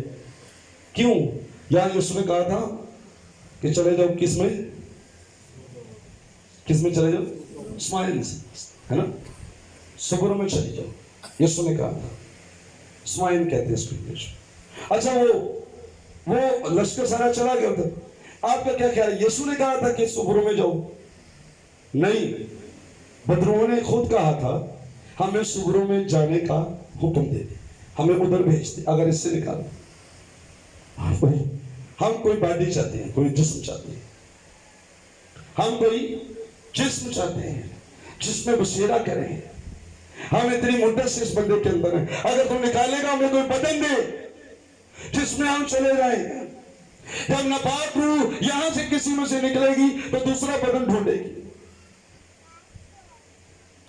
کیوں؟ یہاں یسوع نے کہا تھا کہ چلے جاؤ کس میں چلے جاؤ؟ اسماعیل، ہے نا، صبروں میں چلے جاؤ. یسوع نے کہا تھا، اسماعیل کہتے ہیں اس کو انگلش. اچھا وہ لشکر سارا چلا گیا تھا، آپ کا کیا خیال ہے؟ یسوع نے کہا تھا کہ صبروں میں جاؤ؟ نہیں، بدروہوں نے خود کہا تھا ہمیں صبروں میں جانے کا حکم دے دے، ہمیں ادھر بھیج دے. اگر اس سے نکالو، ہم کوئی باڈی چاہتے ہیں، کوئی جسم چاہتے ہیں، ہم کوئی جسم چاہتے ہیں جس میں بسیرا کریں. ہم اتنی مدت سے اس بندے کے اندر ہیں، اگر تو نکالے گا ہمیں کوئی بدن دے جس میں ہم چلے جائیں. جب ناپاک روح یہاں سے کسی میں سے نکلے گی تو دوسرا بدن ڈھونڈے گی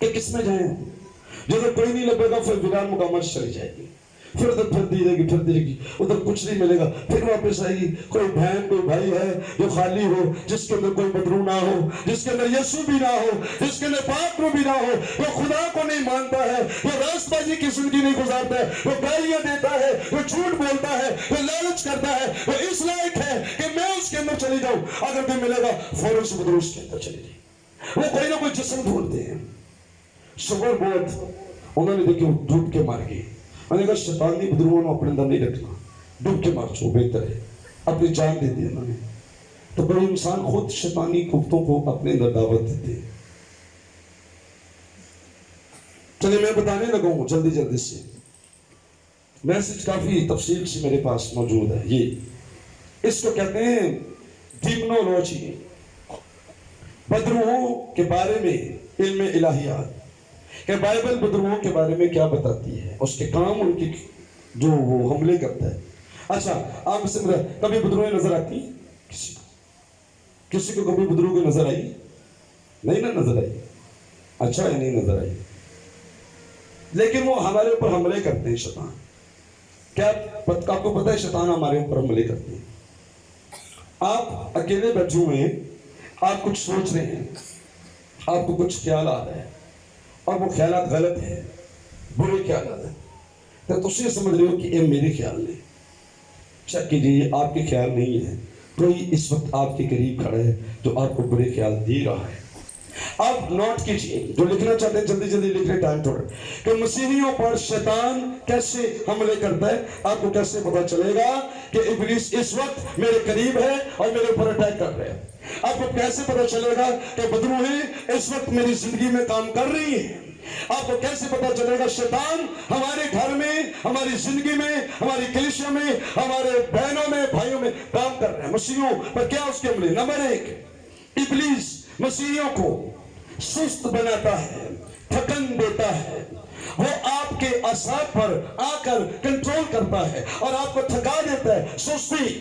کہ کس میں جائیں. جب کوئی نہیں لگے گا پھر ویران مقامات چلی جائے گی، پھر ادھر پھر دی جائے گی، ادھر کچھ نہیں ملے گا، پھر واپس آئے گی. کوئی بہن کوئی بھائی ہے جو خالی ہو، جس کے اندر کوئی بدرو نہ ہو، جس کے اندر یسوع بھی نہ ہو، جس کے اندر پاک روح بھی نہ ہو، وہ خدا کو نہیں مانتا ہے، وہ راست بازی کی زندگی نہیں گزارتا ہے، وہ گالیاں دیتا ہے، وہ جھوٹ بولتا ہے، وہ لالچ کرتا ہے، وہ اس لائق ہے کہ میں اس کے اندر چلی جاؤں. اگر کوئی ملے گا فوراً سے بدرو اس کے اندر چلی جائے. وہ کوئی نہ کوئی جسم ڈھونڈتے ہیں. صبر بہت انہوں نے دیکھی، وہ ڈوب کے مار گئے. میں نے کہا شیطانی بدروہوں نے اپنے اندر نہیں رکھنا، ڈوب کے مار چھو بہتر ہے. اپنی جان دے دی انہوں نے. تو بڑے انسان خود شیطانی قوتوں کو اپنے اندر دعوت دیتے ہیں. چلے میں بتانے لگا ہوں جلدی سے. میسج کافی تفصیل سے میرے پاس موجود ہے. یہ اس کو کہتے ہیں ڈیمنولوجی، بدروہوں کے بارے میں علم الہیات، کہ بائبل بدروہوں کے بارے میں کیا بتاتی ہے، اس کے کام، ان کی جو وہ حملے کرتا ہے. اچھا آپ سے کبھی بدروہیں نظر آتی ہیں؟ کسی کو کبھی بدروہ کی نظر آئی؟ نہیں نا نظر آئی. اچھا ہے نہیں نظر آئی. لیکن وہ ہمارے اوپر حملے کرتے ہیں شیطان. کیا آپ کو پتہ ہے شیطان ہمارے اوپر حملے کرتے ہیں؟ آپ اکیلے بیٹھے ہوئے ہیں، آپ کچھ سوچ رہے ہیں، آپ کو کچھ خیال آ رہا ہے اور وہ خیالات غلط ہیں، برے خیالات ہیں، تو تم یہ سمجھ رہے ہو کہ یہ میرے خیال نہیں. چیک کیجیے یہ آپ کے خیال نہیں ہے، کوئی اس وقت آپ کے قریب کھڑا ہے جو آپ کو برے خیال دے رہا ہے. آپ نوٹ کیجیے، جو لکھنا چاہتے ہیں جلدی لکھ رہے ٹائم تھوڑا، کہ مسیحیوں پر شیطان کیسے حملے کرتا ہے. آپ کو کیسے پتا چلے گا کہ ابلیس اس وقت میرے قریب ہے اور میرے اوپر اٹیک کر رہے ہیں؟ آپ کو کیسے پتا چلے گا کہ بدروہیں اس وقت میری زندگی میں کام کر رہی ہیں؟ آپ کو کیسے پتا چلے گا شیطان ہمارے گھر میں، ہماری زندگی میں، ہماری کلیسیا میں، ہمارے بہنوں میں، بھائیوں میں کام کر رہے ہیں؟ مسیحیوں پر کیا اس کے عملے؟ نمبر 1، ابلیس مسیحیوں کو سست بناتا ہے، تھکن دیتا ہے. وہ آپ کے اعصاب پر آ کر کنٹرول کرتا ہے اور آپ کو تھکا دیتا ہے. سستی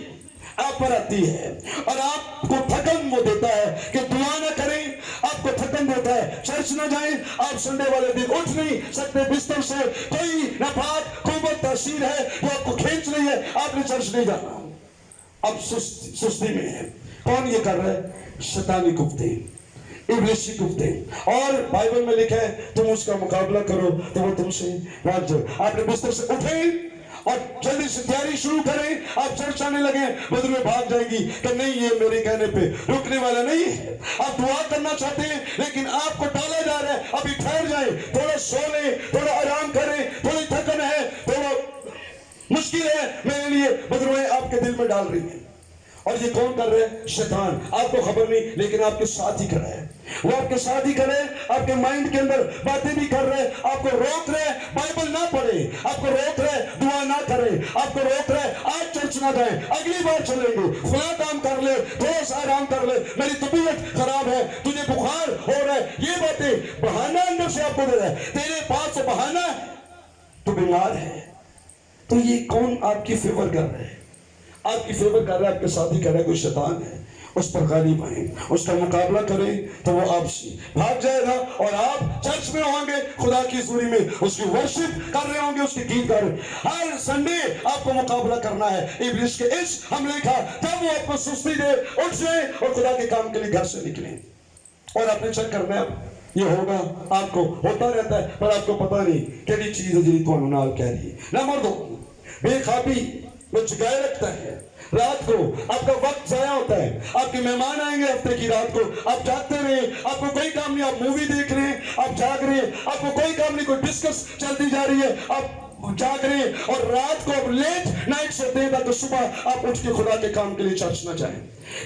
آپ پر آتی ہے اور آپ کو تھکن وہ دیتا ہے کہ دعا نہ کریں. آپ کو تھکن دیتا ہے چرچ نہ جائیں. آپ سنڈے والے دن اٹھ نہیں سکتے بستر سے، کوئی ناپاک قوت تاثیر ہے وہ آپ کو کھینچ رہی ہے، آپ نے چرچ نہیں جانا. اب سستی میں ہے. کون یہ کر رہا ہے؟ شیطانی قوتیں، ابلیسی قوتیں. اور بائبل میں لکھا ہے تم اس کا مقابلہ کرو تو وہ تم سے بھاگ جائے. آپ نے بستر سے اٹھیں اور جلدی سے تیاری شروع کریں، آپ چرچ آنے لگیں، بدروہیں بھاگ جائے گی کہ نہیں یہ میرے کہنے پہ رکنے والا نہیں ہے. آپ دعا کرنا چاہتے ہیں لیکن آپ کو ٹالا جا رہا ہے. ابھی ٹھہر جائیں، تھوڑا سو لیں، تھوڑا آرام کریں، تھوڑی تھکن ہے، تھوڑا مشکل ہے میرے لیے. بدروہیں آپ کے دل میں ڈال رہی ہیں. اور یہ کون کر رہے ہیں؟ شیطان. آپ کو خبر نہیں لیکن آپ کے ساتھ ہی کھڑا ہے. وہ آپ کے ساتھ ہی کھڑے، آپ کے مائنڈ کے اندر باتیں بھی کر رہے، آپ کو روک رہے بائبل نہ پڑھے، آپ کو روک رہے دعا نہ کرے، آپ کو روک رہے آج چرچ نہ جائیں، اگلی بار چلیں گے، فلاں کام کر لے، تھوڑا سا آرام کر لے، میری طبیعت خراب ہے، تجھے بخار ہو رہا ہے. یہ باتیں بہانہ اندر سے آپ کو دے رہا ہے، تیرے پاس سے بہانہ ہے، تو بیمار ہے. تو یہ کون آپ کی فیور کر رہے ہیں؟ آپ کی فیور کر رہا ہے، آپ کے ساتھ ہی کر رہا ہے کوئی شیطان ہے. उस पर गालिब आए, उसका मुकाबला करें तो वो आपसे भाग जाएगा और आप चर्च में होंगे, खुदा की हज़ूरी में उसकी वर्शिप कर रहे होंगे, उसके गीत गा रहे। हर संडे आपको मुकाबला करना है इब्लीस के इस हमले का। तब वो आपको सुस्ती दे, उठ जाए और खुदा के काम के लिए घर से निकले। और आपने चेक करना है, ये होगा, आपको होता रहता है पर आपको पता नहीं केड़ी चीज है जी को नाल कह रही है। नंबर 2, बेखाबी वो जगाए रखता है। रात को आपका वक्त जाया होता है, आपके मेहमान आएंगे हफ्ते की रात को, आप जागते रहे, आपको कोई काम नहीं, आप मूवी देख रहे हैं, आप जाग रहे हैं, आपको कोई काम नहीं, कोई डिस्कस चलती जा रही है, आप जाग रहे हैं और रात को आप लेट नाइट सोते हैं ताकि सुबह आप उठ के खुदा के काम के लिए चर्च न जाएं।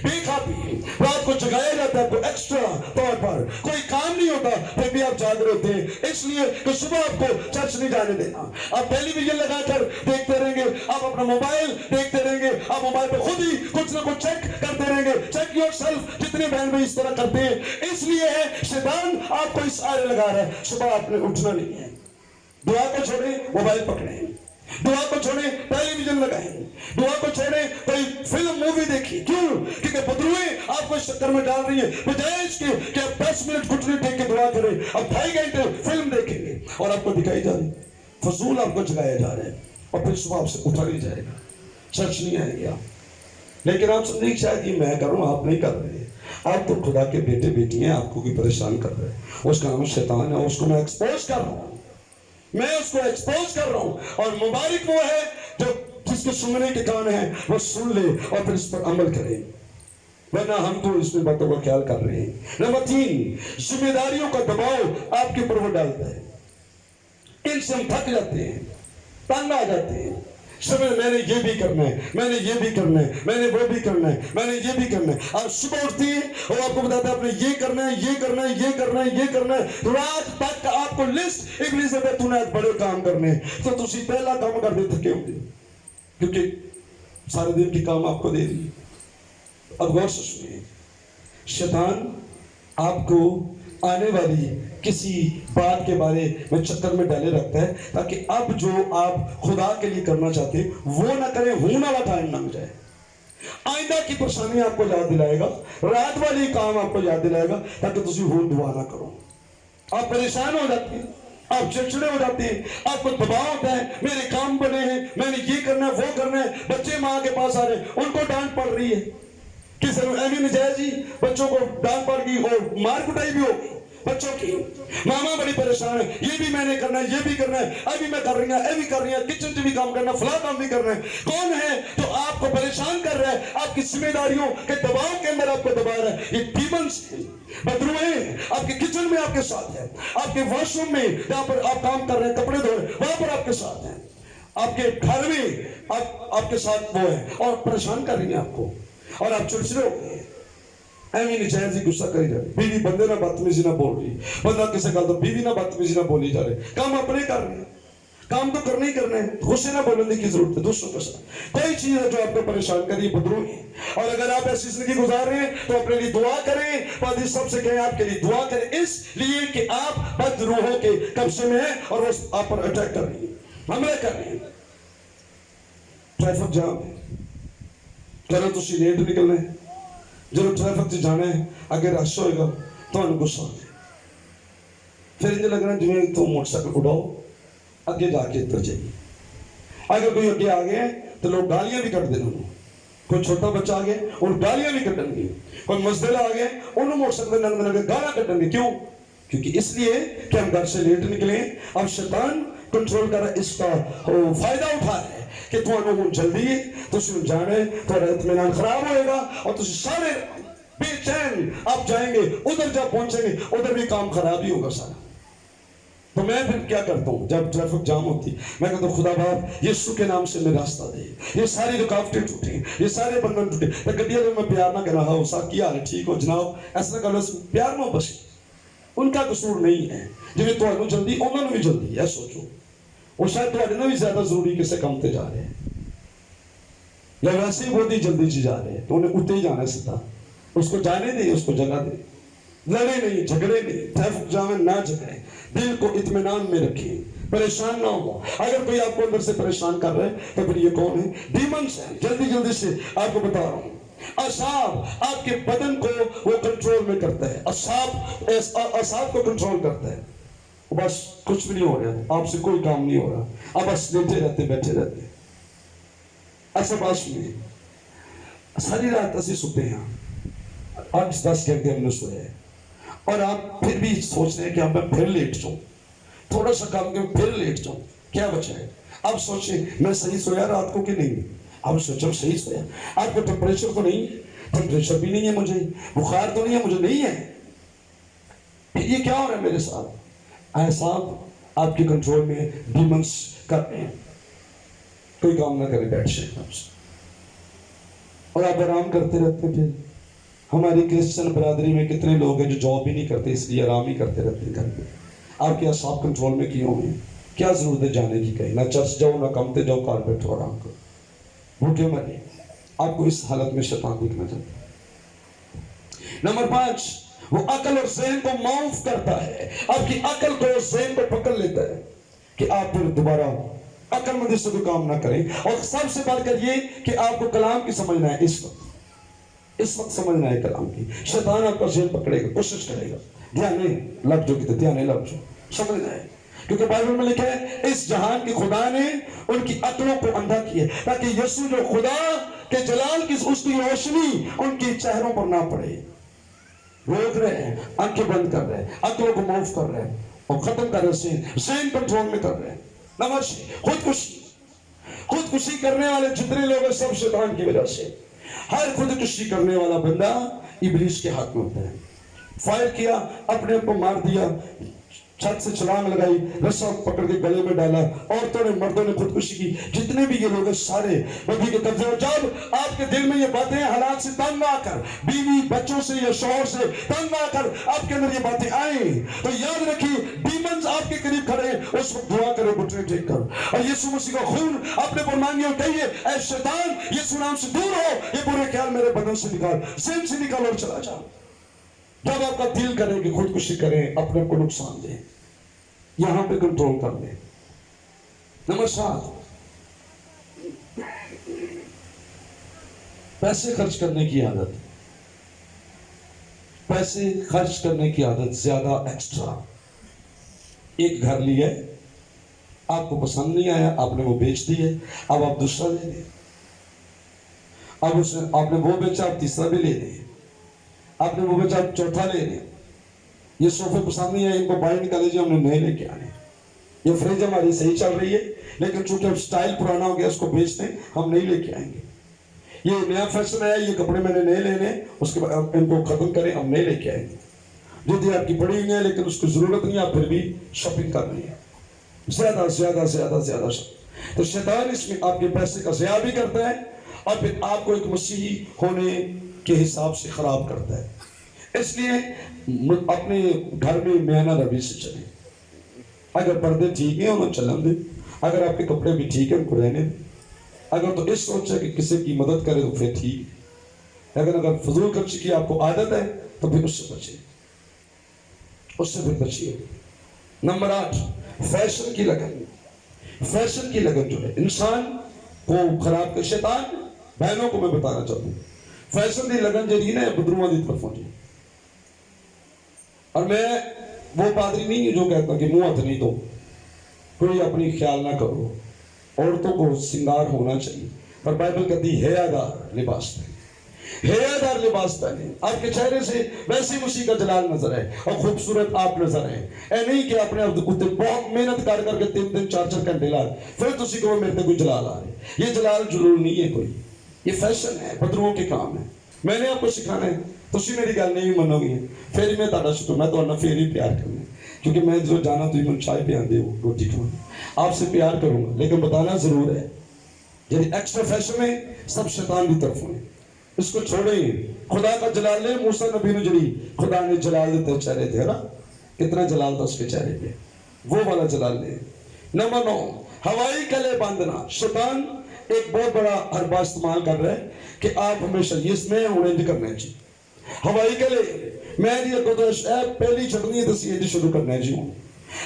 बेखाबी रात को जगाया जाता है आपको एक्स्ट्रा तौर पर, कोई काम नहीं होता फिर भी आप जाग रहे होते हैं इसलिए कि सुबह आपको चर्च नहीं जाने देना। आप टेलीविजन लगाकर देखते रहेंगे, आप अपना मोबाइल देखते रहेंगे, आप मोबाइल पे खुद ही कुछ ना कुछ चेक करते रहेंगे। चेक योरसेल्फ, जितने बहन भाई इस तरह करते हैं, इसलिए है शैतान आपको इस आरे लगा रहा है। सुबह आपने उठना नहीं है, दुआ को छोड़े मोबाइल पकड़े, दुआ को छोड़े टेलीविजन लगाएं, दुआ को छोड़े कोई फिल्म मूवी देखी। क्यों? क्योंकि बदरुएं आपको इस चक्कर में डाल रही है। बजाय इसके कि आप 10 मिनट घुटने टेक के दुआ करें, अब 2.5 घंटे फिल्म देखेंगे और आपको दिखाई जा रही, फजूल आपको जगाया जा रहा है और फिर सुबह आपसे उठा नहीं जाएगा, सच नहीं आएगी आप। लेकिन आप समझेंगे शायद ये मैं करूँ, आप नहीं कर रहे, आप तो खुदा के बेटे बेटी हैं, आपको कोई परेशान कर रहे हैं। उसका नाम शैतान है, उसको मैं एक्सपोज कर रहा हूँ, मैं उसको एक्सपोज कर रहा हूं। और मुबारक वो है जो जिसके सुनने के कान है वो सुन ले और फिर इस पर अमल करे, वरना हम तो इसमें बातों का ख्याल कर रहे हैं। नंबर 3, जिम्मेदारियों का दबाव आपके ऊपर वो डालता है। इनसे हम थक जाते हैं, तंग आ जाते हैं। समय मैंने ये भी करना है, मैंने ये भी करना है, मैंने वो भी करना है, मैंने ये भी करना है। आप सुबह उठती है और आपको बताता है आपने ये करना है, ये करना है, ये करना है, ये करना है। रात तक आपको लिस्ट इब्लीस ने तूने आज बड़े काम करने हैं, तो तुसी पहला काम कर दे थके होंगे क्योंकि सारे दिन की काम आपको दे दी। अब गौर से सुनिए, शैतान आपको आने वाली किसी बात के बारे में चक्कर में डाले रखता है ताकि अब जो आप खुदा के लिए करना चाहते हैं वो ना करें, होने वाला टाइम ना जाए। आइंदा की परेशानी आपको याद दिलाएगा, रात वाली काम आपको याद दिलाएगा ताकि तुम हो दुआ ना करो। आप परेशान हो जाते हैं, आप चिड़चिड़े हो जाते हैं, आपको दबाव होता है, मेरे काम बने हैं, मैंने ये करना है, वो करना है। बच्चे माँ के पास आ रहे हैं, उनको डांट पड़ रही है, किसी नजायज ही बच्चों को डांट पड़ गई और मार कुटाई भी होगी बच्चों की। मामा बड़ी परेशान है, ये भी मैंने करना है, ये भी करना है, अभी मैं कर रही हूँ, ये भी कर रही है, किचन से भी काम करना, फला काम भी करना है। कौन है जो आपको परेशान कर रहा है? आपकी जिम्मेदारियों के दबाव के अंदर आपको दबा रहा है। ये डीमंस बदरुएं आपके किचन में आपके साथ है, आपके वॉशरूम में जहां पर आप काम कर रहे हैं, कपड़े धो रहे हैं, वहां पर आपके साथ है, आपके घर में आपके साथ वो है और परेशान कर रही है आपको और आप चिड़चिड़े हो गए। ਐਵੇਂ ਨਹੀਂ ਚਾਹੀਦੀ ਗੁੱਸਾ ਕਰੀ ਜਾ ਰਹੀ, बीवी ਬੰਦੇ ਨਾਲ ਬਦਤਮੀਜ਼ੀ ਨਾਲ बोल रही, बंदा किसी गल तो बीवी ਨਾਲ बदतमीजी ਨਾਲ बोली जा रहे। काम अपने कर रहे हैं, काम तो करना ही करना है, गुस्से ना बोलने की जरूरत है दूसरों के साथ। कोई चीज है जो आपको परेशान करिए बदरूह है। और अगर आप ऐसी जिंदगी गुजार रहे हैं तो अपने लिए दुआ करें। पादी सबसे कहें आपके लिए दुआ करें, इसलिए कि आप बदरूहों के कब्जे में हैं और वो आप पर अटैक कर रही है, हमला कर रही है। ट्रैफिक जाम है, चलो तुम लेट निकलना है, जो ट्रैफिक से जाना है, अगर रश होएगा तो गुस्सा आ जाए, फिर इन्हें लगना जिम्मे तुम मोटरसाइकिल उड़ाओ अगे जाके इधर जाइए। अगर कोई अगे आ गया तो लोग गालियां भी कट देना, कोई छोटा बच्चा आ गया और गालियां भी कटेंगे, कोई मजदूर आ गया उन्होंने मोटरसाइकिल नंगे गाना कटेंगे। क्यों? क्योंकि इसलिए कि हम घर से लेट निकले। अब शैतान कंट्रोल कर इसका फायदा उठा है कि तुम जल्दी है, तुम जाने थोड़ा इत्मीनान खराब होएगा और तुम सारे बेचैन आप जाएंगे, उधर जब पहुंचेंगे उधर भी काम खराब ही होगा सारा। तो मैं फिर क्या करता हूँ जब ट्रैफिक जाम होती, मैं कहता हूँ खुदा बाप यीशु के नाम से मैं रास्ता दे, ये सारी रुकावटें टूटे, ये सारे बंधन टूटे। तो गड्डिया जो मैं प्यार ना कहना हाँ साहब की हाल है, ठीक हो जनाब, ऐसा कर लो, प्यार में बस उनका कसूर नहीं है, जिन्हें तो जल्दी उन्होंने भी जल्दी है। सोचो वो शायद थोड़े ना भी ज्यादा जरूरी किसी काम से जा रहे हैं या वैसे ही बहुत ही जल्दी से जा रहे हैं, तो उन्हें उठते ही जाना है सीधा, उसको जाने दे, उसको जगह दे, लड़े नहीं, झगड़े नहीं, ट्रैफिक जाम में ना झगड़े, दिल को इत्मीनान में रखिए, परेशान ना हो। अगर कोई आपको अंदर से परेशान कर रहा है तो फिर ये कौन है? डीमंस है। जल्दी जल्दी से आपको बता रहा हूँ, असाब आपके बदन को वो कंट्रोल में करता है, असाब को कंट्रोल करता है। बस कुछ भी नहीं हो रहा, आपसे कोई काम नहीं हो रहा, आप बस लेटे रहते बैठे रहते। अच्छा बात सुनिए, सारी रात ऐसे सोते हैं, 8-10 घंटे हमने सोए हैं, और आप फिर भी सोच रहे हैं कि अब मैं फिर लेट जाऊं, थोड़ा सा काम के फिर लेट जाऊं, क्या बचा है? अब सोचें मैं सही सोया रात को कि नहीं? अब सोचो सही सोया। आपको टेम्परेचर तो नहीं, टेम्परेचर भी नहीं है मुझे, बुखार तो नहीं है मुझे, नहीं है, फिर ये क्या हो रहा है मेरे साथ? ऐसा आपके कंट्रोल में डीमंस करते हैं, कोई काम ना करे बैठ जाए आपसे, और आप आराम करते रहते। फिर हमारी क्रिश्चियन बरादरी में कितने लोग हैं जो जॉब भी नहीं करते, इसलिए आराम ही करते रहते घर में। आपके असाब कंट्रोल में क्यों है? क्या जरूरत है जाने की कहीं? ना चर्च जाओ, ना काम पे जाओ, कार बैठो आराम करो, भूखे मरे। आपको इस हालत में शैतान दिखना चाहता है। नंबर 5, वो अकल और ज़हन को माफ करता है। आपकी अकल को और ज़हन को पकड़ लेता है कि आप फिर दोबारा अकलमंदी से कोई काम ना करें। और सबसे बढ़कर ये कि आपको कलाम की समझना है, इस वक्त समझना है कलाम की। शैतान आपका ज़हन पकड़ेगा, कोशिश करेगा, ध्यान नहीं लग जाओ, कितने ध्यान नहीं लग जाओ, समझना है। क्योंकि बाइबल में लिखा है इस जहान के खुदा ने उनकी अकलों को अंधा किया, ताकि यीशु जो खुदा के जलाल की उसकी रोशनी उनके चेहरों पर ना पड़े। रोक रहे हैं, आंखें बंद कर रहे हैं, अकलों को माफ कर रहे हैं और खत्म कर रहे हैं, ज़हन कंट्रोल में कर रहे हैं। नंबर 6, खुदकुशी करने वाले जितने लोग हैं सब शैतान की वजह से। हर खुदकुशी करने वाला बंदा इब्लीस के हाथ में होता है। फायर किया, अपने आप को मार दिया, छत से छलांग लगाई, रस्सा पकड़ के गले में डाला, औरतों ने मर्दों ने खुदकुशी की, जितने भी ये लोग हैं सारे बदी के कब्जे। और जब आपके दिल में ये बातें हालात से तंग आकर, बीवी बच्चों से या शौहर से तंग आकर आपके अंदर ये बातें आए, तो याद रखिए डीमंस आपके करीब खड़े हैं, उस वक्त दुआ करो घुटने टेक कर, और यीशु मसीह का खून अपने पर मांगिए और कहिए ऐ शैतान यीशु नाम से दूर हो, ये बुरे ख्याल मेरे बदन से निकाल, ज़हन से निकाल और चला जा। जब आपका दिल करे कि खुदकुशी करें, अपने को नुकसान दें, यहां पे कंट्रोल कर ले। नंबर 7, पैसे खर्च करने की आदत। पैसे खर्च करने की आदत, ज्यादा एक्स्ट्रा। एक घर लिया, आपको पसंद नहीं आया, आपने वो बेच दिए, अब आप दूसरा ले लें, अब उसने आपने वो बेचा, आप तीसरा भी ले लें, आपने वो बेचा, आप चौथा ले लें। ये सोफे पसंद नहीं है, इनको बाहर निकाल लीजिए, हमने नए लेके आने। ये फ्रिज हमारी सही चल रही है, लेकिन चूंकि अब स्टाइल पुराना हो गया, उसको बेच दें, हम नहीं लेके आएंगे। ये नया फैशन आया, ये कपड़े मैंने नए लेने, उसके बाद इनको खत्म करें, हम नहीं लेके आएंगे। यदि आपकी बड़ी नहीं है लेकिन उसकी जरूरत नहीं है, आप फिर भी शॉपिंग कर रही है, ज्यादा ज्यादा ज्यादा ज्यादा। तो शैतान इसमें आपके पैसे का ज़िया भी करता है और फिर आपको एक मसीही होने के हिसाब से खराब करता है। इसलिए अपने घर में मेहना रवि से चले। अगर पर्दे ठीक है उन्हें चलन दे, अगर आपके कपड़े भी ठीक है उनको रहने दे। अगर तो इस सोच है कि किसी की मदद करे तो फिर ठीक है, अगर फजूल खर्ची की आपको आदत है तो फिर उससे बचिए, उससे फिर बचिए। नंबर 8, फैशन की लगन। फैशन की लगन जो है इंसान को खराब कर। शैतान बहनों को मैं बताना चाहता हूँ, फैशन की लगन जी ना बदरूआ की तरफ होती। और मैं वो पादरी नहीं जो कहता कि मुंह हाथ नहीं दो, कोई अपनी ख्याल ना करो, औरतों को श्रृंगार होना चाहिए, पर बाइबल कहती है हयादार लिबास पहने, हयादार लिबास पहने। आपके चेहरे से वैसी खुशी का जलाल नजर है और खूबसूरत आप नजर है। ऐ नहीं कि अपने उत्ते बहुत मेहनत कर करके 3-3 4-4 घंटे ला फिर तुसी को मेरे कोई जलाल आ रहे। ये जलाल जुलूल नहीं है कोई, ये फैशन है, बदरुओं के काम है। मैंने आपको सिखाना है, तुसी मेरी गल नहीं भी मनोगे, फिर मैं तुहाडा शुक्र, मैं तुहाडा फिर ही प्यार करना, क्योंकि मैं जो जाना तुम मुझे चाय पियाते हो, रोटी खाना, आपसे प्यार करूंगा, लेकिन बताना जरूर है यदि एक्स्ट्रा फैशन है सब शैतान की तरफ है, इसको छोड़े। खुदा का जलाल ले, मूसा नबी ने जड़ी खुदा ने जलाल देते चेहरे थे ना, कितना जलाल था उसके चेहरे पे, वो वाला जलाल ले। नंबर 9, हवाई कले बांधना। शैतान एक बहुत बड़ा हरबा इस्तेमाल कर रहा है कि आप हमेशा इसमें उड़ेंज करना चाहिए। हवाई कले मैं तो पहली छटनी है तो शुरू करना है जी, हूँ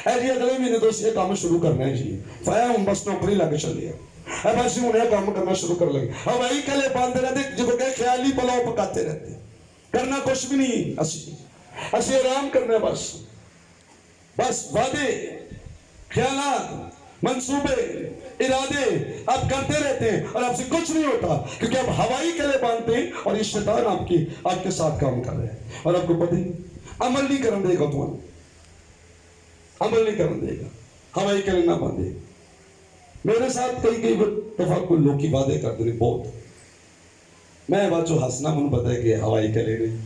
अगले महीने तो ये काम शुरू करना है जी, फाया हम बस नौकरी लग चली है। अब ऐसे उन्हें काम करना शुरू कर लगे। अब वही कले बांधते रहते, जो कहे ख्याली पुलाव पकाते रहते, करना कुछ भी नहीं। असी आराम करना, बस वादे, ख्यालात, मंसूबे, इरादे आप करते रहते हैं और आपसे कुछ नहीं होता, क्योंकि आप हवाई कले बांधते हैं और ये शैतान आपके साथ काम कर रहे हैं और आपको पता ही अमल नहीं करने देगा। तुम्हारा अमल नहीं करने देगा, हवाई कले ना बांधे। मेरे साथ कई दफा कोई लोग की वादे करते हैं बहुत, मैं बात जो हंसना मन पता है कि हवाई कले नहीं,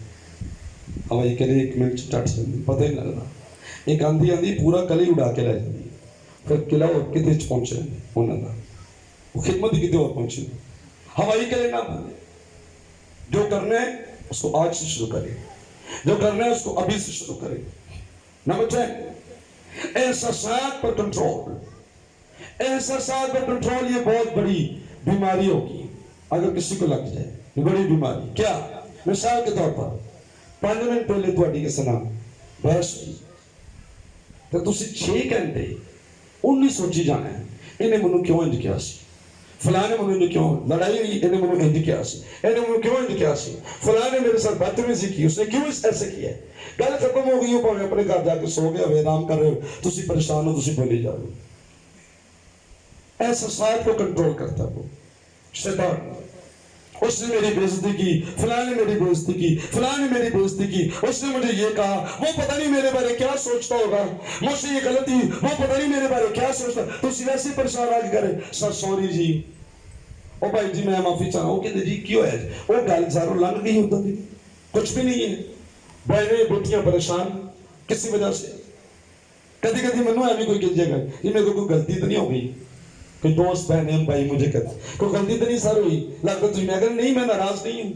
हवाई कले 1 मिनट टट जाती, पता ही नहीं लगता। एक आंधी आंधी पूरा कले उड़ा के लै जाती, फिर किला और कितने पहुंचे उन्होंने वो खिदमत कितने और पहुंची। हवाई कले ना बने, जो करना है उसको आज से शुरू करें, जो करना है उसको अभी से शुरू करें। नंबर 10, एहसासात पर कंट्रोल। एहसासात पर कंट्रोल ये बहुत बड़ी बीमारी होगी अगर किसी को लग जाए, ये बड़ी बीमारी। क्या? मिसाल के तौर पर 5 मिनट पहले थोड़ी किसी नाल बहस हुई तो तुसी 6 घंटे 19 सोची जाना है, इन्हें मनु क्यों इंज किया सी, फलाने मनु क्यों लड़ाई हुई, इन्हें मनु इंज किया सी, इन्हें मनु क्यों इंज किया सी, फलाने मेरे साथ बदतमीजी की, उसने क्यों ऐसे किया। गल खत्म हो गई, भावे अपने घर जाके सो गया, वे आराम कर रहे हो, तुसी परेशान हो, तुसी बोली जा रहे हो। एहसासात को कंट्रोल करता वो शैतान। उसने मेरी बेइज्जती की, फलाने मेरी बेइज्जती की, फलाने मेरी बेइज्जती की, उसने मुझे ये कहा, वो पता नहीं मेरे बारे क्या सोचता होगा, मुझसे ये गलती, वो पता नहीं मेरे बारे क्या सोचता। तो वैसे परेशान आके करे, सर सॉरी जी, ओ भाई जी मैं माफी चाह रहा हूँ। कहते जी क्यों है, वो गल सारों लंघ गई होता थी, कुछ भी नहीं है। बहने बेटियां परेशान किसी वजह से, कभी कभी मनु है भी कोई कह जाएगा ये मेरे को कोई गलती तो नहीं हो गई, कोई दोस्त बहने भाई मुझे कहते कोई गलती तो नहीं सर हुई, लगता तुझे, मैं कहता नहीं मैं नाराज नहीं हूँ,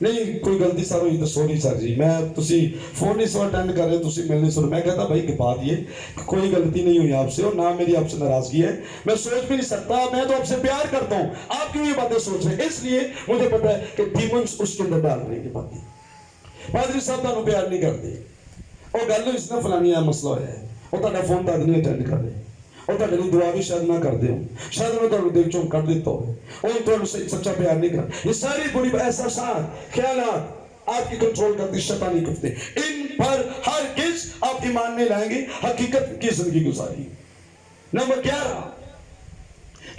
नहीं कोई गलती सर हुई तो सॉरी सर जी, मैं तुसी फोन नहीं सो अटेंड कर रहे, तुसी मिलने सो। मैं कहता भाई बात ये कोई गलती नहीं हुई आपसे और ना मेरी आपसे नाराजगी है, मैं सोच भी नहीं सकता, मैं तो आपसे प्यार करता हूँ, आप क्यों ये बातें सोच रहे हैं। इसलिए मुझे पता है कि डीमंस उसके अंदर डाल रहे हैं बातें। पादरी साहब तुहानू प्यार नहीं करते, और गल इसने फलानी मसला होया है, और तुहाडा फोन तक नहीं अटेंड कर रहे, और तुहाडे लिए दुआ भी शायद ना करते हो, शायद मैं तुहानू दिल चों कट दिता हो, और तुहानू सच्चा प्यार नहीं कर। ये सारी बुरी एहसासात, ख्यालात आपकी कंट्रोल करती शैतानी कुफ्ते, इन पर हर किस आप ईमान नहीं लाएंगे, हकीकत की जिंदगी गुजारी। नंबर 11,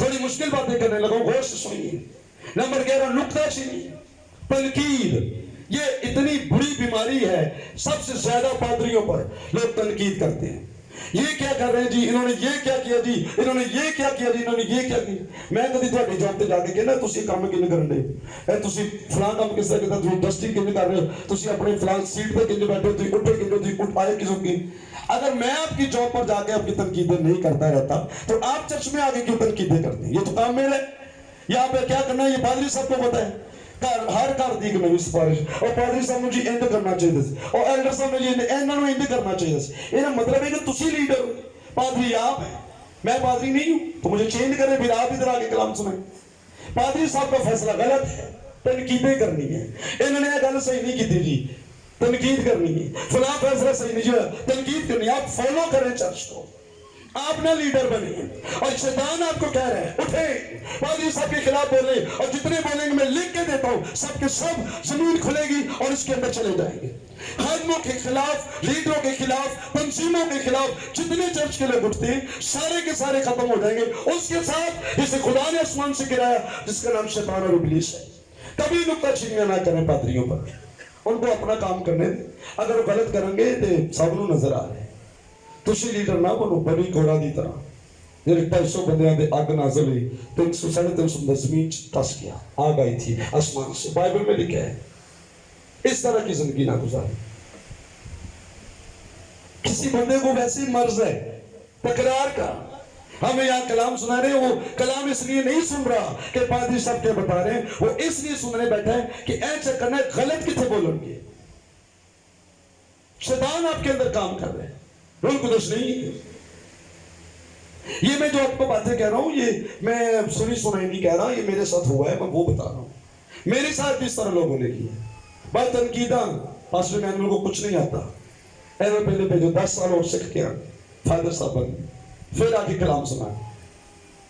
थोड़ी मुश्किल बातें करने लगा, गौर से सुनिए। नंबर 11, नुक्ताचीनी, तनकीद। ये इतनी बुरी बीमारी है, सबसे ज्यादा पादरियों पर लोग तनकीद करते हैं। ये क्या कर रहे हैं जी, इन्होंने ये क्या किया जी, इन्होंने ये क्या किया जी, इन्होंने ये क्या किया। मैं कभी थोड़ी जॉब पे जाके कहना तुसी काम किन करन दे, ए तुसी फलां काम किस तरह करदा, तुसी डस्टिंग किन कर रहे हो, तुसी अपने फलां सीट पे किन बैठे हो, तुसी उठे किन, तुसी उठ पाए किसों की। अगर मैं आपकी जॉब पर जाके आपकी तनकीदें नहीं करता रहता तो आप चर्च में आगे क्यों तनकीदें करते हैं। ये तो काम मेरा है, यहाँ पे क्या करना है ये पादरी साहब को पता है। हर घर दी नवी सिफारिश, और पादरी साहब मुझे इंद करना चाहिए, और एल्डर साहब मुझे इन्होंने इंद करना चाहिए। ये मतलब है कि तुसी लीडर हो, पादरी आप है, मैं पादरी नहीं हूं, तो मुझे चेंज करें, फिर आप इधर आके कलाम सुने। पादरी साहब का फैसला गलत है, तनकीदें करनी है, इन्होंने गल सही नहीं की जी, तनकीद करनी है, फलां फैसला सही नहीं, तनकीद करनी है। आप फॉलो करें चर्च को, आप ना लीडर बने, और शैतान आपको कह रहे हैं उठे, पादरी साहब के खिलाफ बोले, और जितने बोलेंगे मैं लिख के देता हूं, सबके सब जमीन खुलेगी और इसके अंदर चले जाएंगे। खादमों के खिलाफ, लीडरों के खिलाफ, तंजीमों के खिलाफ जितने चर्च के लोग उठते हैं सारे के सारे खत्म हो जाएंगे। उसके साथ जिसे खुदा ने आसमान से गिराया, जिसका नाम शैतान और इब्लीस है। कभी नुक्ताचीनियां ना करें पादरियों पर, उनको अपना काम करने दें। अगर वो गलत करेंगे तो सबनों नजर आ रहे हैं। तुसी लीडर ना बनो बनी घोड़ा की तरह, जेरे 250 बंदियां दे अग नाज़िल हुई, 300 350 जमीन टस गया, आग आई थी आसमान से। बाइबल में लिखा है इस तरह की जिंदगी ना गुजारे। किसी बंदे को वैसे मर्ज है तकरार का, हमें यहाँ कलाम सुना रहे, वो कलाम इसलिए नहीं सुन रहा कि पादरी साहब क्या बता रहे हैं, वो इसलिए सुनने बैठा है कि ऐसा करना है, गलत कितने बोलेंगे। शैतान आपके अंदर काम कर रहे हैं, रोल कुछ नहीं। ये मैं जो आपको बातें कह रहा हूं, ये मैं सुनी सुनाई नहीं कह रहा, ये मेरे साथ हुआ है, मैं वो बता रहा हूं। मेरे साथ भी इस तरह लोगों ने की है। बात तनकीदा, पास्टर मैनुअल को कुछ नहीं आता, ऐसे पहले भेजो 10 साल और सीख के फादर साहब बन, फिर आके कलाम सुना,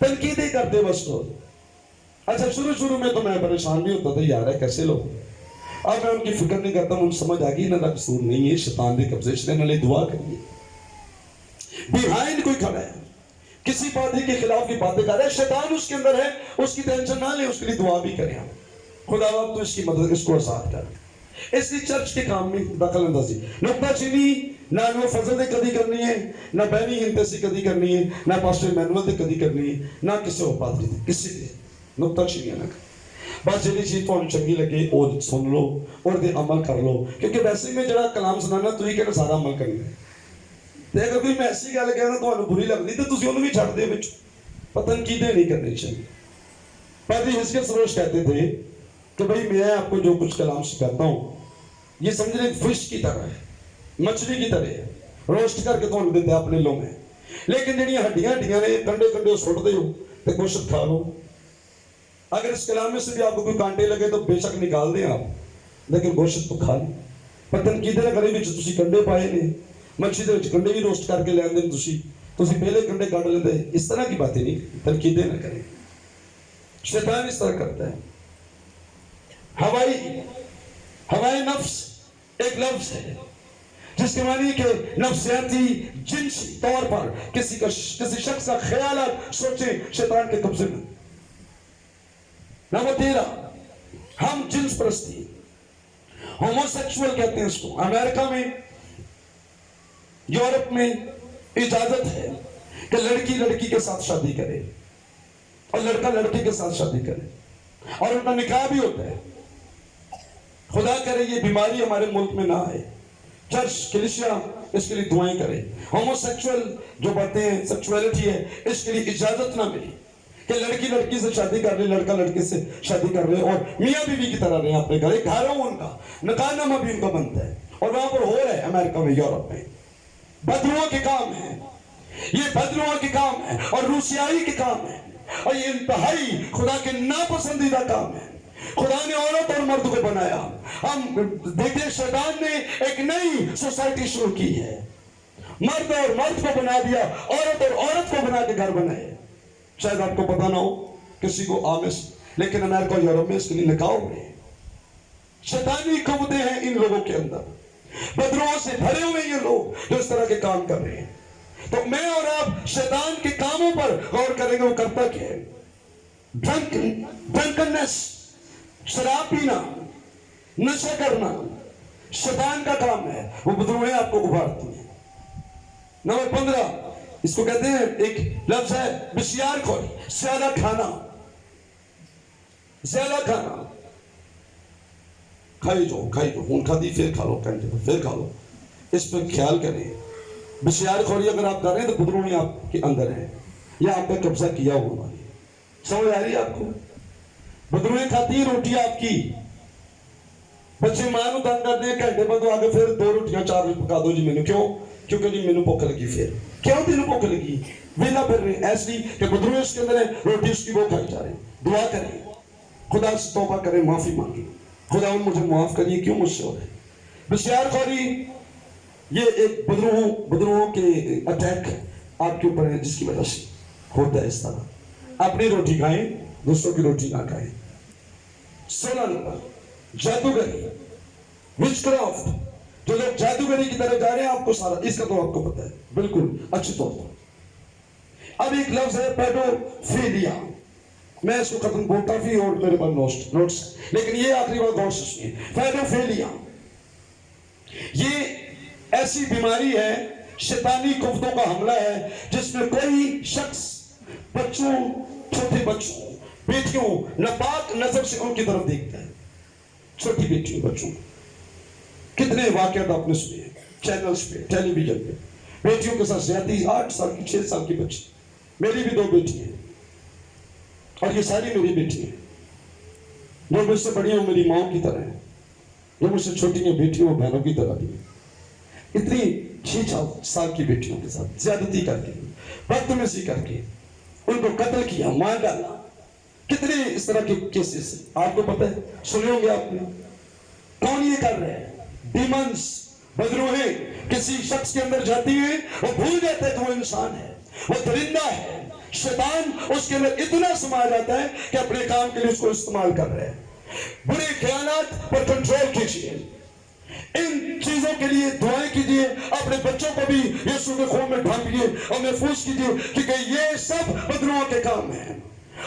तनकीदें करते बस। तो अच्छा शुरू में तो मैं परेशान भी होता था, यार है कैसे लोग, अब मैं उनकी फिक्र नहीं करता, मुझे समझ आ गई ना कसूर नहीं है, शैतान दे कब्जे च ने, दुआ करिए। बिहाइंड कोई खड़ा है, किसी पादरी के खिलाफ की बातें कर रहा है, शैतान उसके अंदर है, उसकी टेंशन ना ले, उसके लिए दुआ भी करें हम, खुदा बाप तो इसकी मदद, इसको आजाद कर। इसलिए चर्च के काम में दखल अंदाजी, नुक्ताचीनी ना वो फजल दे कदी करनी है, ना बैनी हिंते से कदी करनी है, ना पास्टर मैनुअल दे कदी करनी है, ना किसी और पादरी दे, किसी दे नुक्ताचीनी ना। बस जी चीज तो चंगी लगे और सुन लो और दे अमल कर लो, क्योंकि वैसे में जरा कलाम सुनाना तुम कहना सारा अमल करना है, ਤੇ ਅਗਰ ਕੋਈ ਮੈਂ ਐਸੀ ਗੱਲ ਕਹਿਣਾ ਤੁਹਾਨੂੰ ਬੁਰੀ ਲੱਗਦੀ ਤੇ ਤੁਸੀਂ ਉਹਨੂੰ ਵੀ ਛੱਡ ਦਿਓ ਵਿੱਚ, तनकीदें नहीं करनी चाहिए। पादरी हिजकिय्याह सरोज कहते थे कि भाई मैं आपको जो कुछ कलाम सिखाता हूँ ये समझ लें फिश की तरह है, मछली की तरह है, रोस्ट करके तो देते अपने लो में, लेकिन जड़ियाँ हड्डियां हड्डियां ने कंडे कंडे सुट दो तो गोश्त खा लो। अगर इस कलाम में से भी आपको कोई कांटे लगे तो बेशक निकाल दें आप, लेकिन गोश्त तो खा लो। पर तनकीदें ना करें, तुसी कंडे पाए ने, मच्छी के कंडे भी रोस्ट करके लैंदे तुसी पहले कंडे काट लेंदे, इस तरह की बातें नहीं, तनकीदें ना करें। शैतान इस तरह करता है। हवाई नफ्स एक लफ्ज है जिसके मानी कि नफ्सियाती जिनसी तौर पर किसी शख्स का ख्याल सोचे शैतान के कब्जे में। नंबर 13 हम जिन्स परस्ती, होमोसेक्सुअल कहते हैं इसको। अमेरिका में, यूरोप में इजाजत है कि लड़की लड़की के साथ शादी करे और लड़का लड़के के साथ शादी करे और उनका निकाह भी होता है। खुदा करे ये बीमारी हमारे मुल्क में ना आए, चर्च कलीसिया इसके लिए दुआएं करे। होमोसेक्सुअल जो बातें हैं, सेक्सुअलिटी है, इसके लिए इजाजत ना मिली कि लड़की लड़की से शादी कर रहे, लड़का लड़के से शादी कर रहे और मियाँ बीवी की तरह रहे अपने घर, एक घर हो उनका, निकाहनामा भी उनका बनता है और वहां पर हो रहा है अमेरिका में, यूरोप में। बदरुओं के काम है ये, बदरुओं के काम है और रूसियाई के काम है और ये इंतहाई खुदा के नापसंदीदा काम है। खुदा ने औरत और मर्द को बनाया, हम देखते शैतान ने एक नई सोसाइटी शुरू की है, मर्द और मर्द को बना दिया, औरत और औरत को बना के घर बनाए। शायद आपको पता ना हो, किसी को आमिस, लेकिन अमेरिका और यूरोप में इसके लिए निकाह हो रहे हैं। शैतानी कवतें हैं इन लोगों के अंदर, बदरुओं से भरे हुए ये लोग जो इस तरह के काम कर रहे हैं। तो मैं और आप शैतान के कामों पर गौर करेंगे, वो करता क्या है। ड्रंकननेस, शराब पीना, नशा करना शैतान का काम है, वो बदरुएं आपको उभारती हैं। नंबर 15 इसको कहते हैं, एक लफ्ज है बिस्यारखोरी, ज्यादा खाना। ज्यादा खाना, खाई जो खून खाती फिर खा लो, घंटे फिर खा लो, इस पर ख्याल करें। बिस्यारखोरी अगर आप कर रहे हैं तो बदरुएं आपके अंदर है या आप पे कब्जा किया हुआ है। समझ आ रही है आपको? बदरुएं खाती है रोटी आपकी, बच्चे मां को तंग करते हैं, घंटे बाद आगे फिर 2 रोटियां 4 पका दो जी मैंने, क्यों? क्योंकि जी मैंने भुख लगी। फिर क्यों तेन भुख लगी? वेला फिर रहे ऐसी कि बदरुएं उसके अंदर है, रोटी उसकी वो खाई जा रही। दुआ करें, खुदा से तौबा करें, माफी मांगे, खुदा मुझे माफ करिए, क्यों मुझसे हो रहे। बिस्यारखोरी ये एक बदरुओं के अटैक आपके ऊपर है, जिसकी वजह से होता है इस तरह। अपनी रोटी खाएं, दूसरों की रोटी ना खाएं। 16 नंबर जादूगरी, विचक्राफ्ट, जो लोग जादूगरी की तरह जा रहे हैं, आपको सारा इसका तो आपको पता है बिल्कुल अच्छे तौर पर। अब एक लफ्ज है पेडोफिलिया, मैं इसको खत्म बोलता भी और मेरे पास नोट्स, लेकिन ये आखिरी बात गौर से सुनिए। पेडोफिलिया ये ऐसी बीमारी है, शैतानी कुफ्तों का हमला है, जिसमें कोई शख्स बच्चों, छोटे बच्चों, बेटियों नापाक नजर से उनकी तरफ देखता है। छोटी बेटियों, बच्चों, कितने वाकयात आपने सुने चैनल्स पे, टेलीविजन पे, बेटियों के साथ ज्यादती। 8 साल की, 6 साल की बच्ची, मेरी भी 2 बेटी है और ये सारी मेरी बेटी है। जो मुझसे बड़ी हो मेरी माँ की तरह है, जो मुझसे छोटी है बेटियों और बहनों की तरह भी। इतनी 6 साल की बेटियों के साथ ज्यादती करके, बदतमीजी करके उनको कत्ल किया, मार डाला। कितने इस तरह के केसेस आपको पता है, सुने होंगे आपने। कौन ये कर रहे हैं? डीमंस, बदरूहें किसी शख्स के अंदर जाती है, वो भूल जाता है कि वो इंसान है, वो दरिंदा है, शैतान उसके अंदर इतना समा जाता है कि अपने काम के लिए उसको इस्तेमाल कर रहे हैं। बुरे ख्यालात पर कंट्रोल कीजिए, इन चीजों के लिए दुआएं कीजिए, अपने बच्चों को भी यीशु के खून में ढांपिए और महफूज कीजिए, क्योंकि ये सब बदरुओं के काम हैं।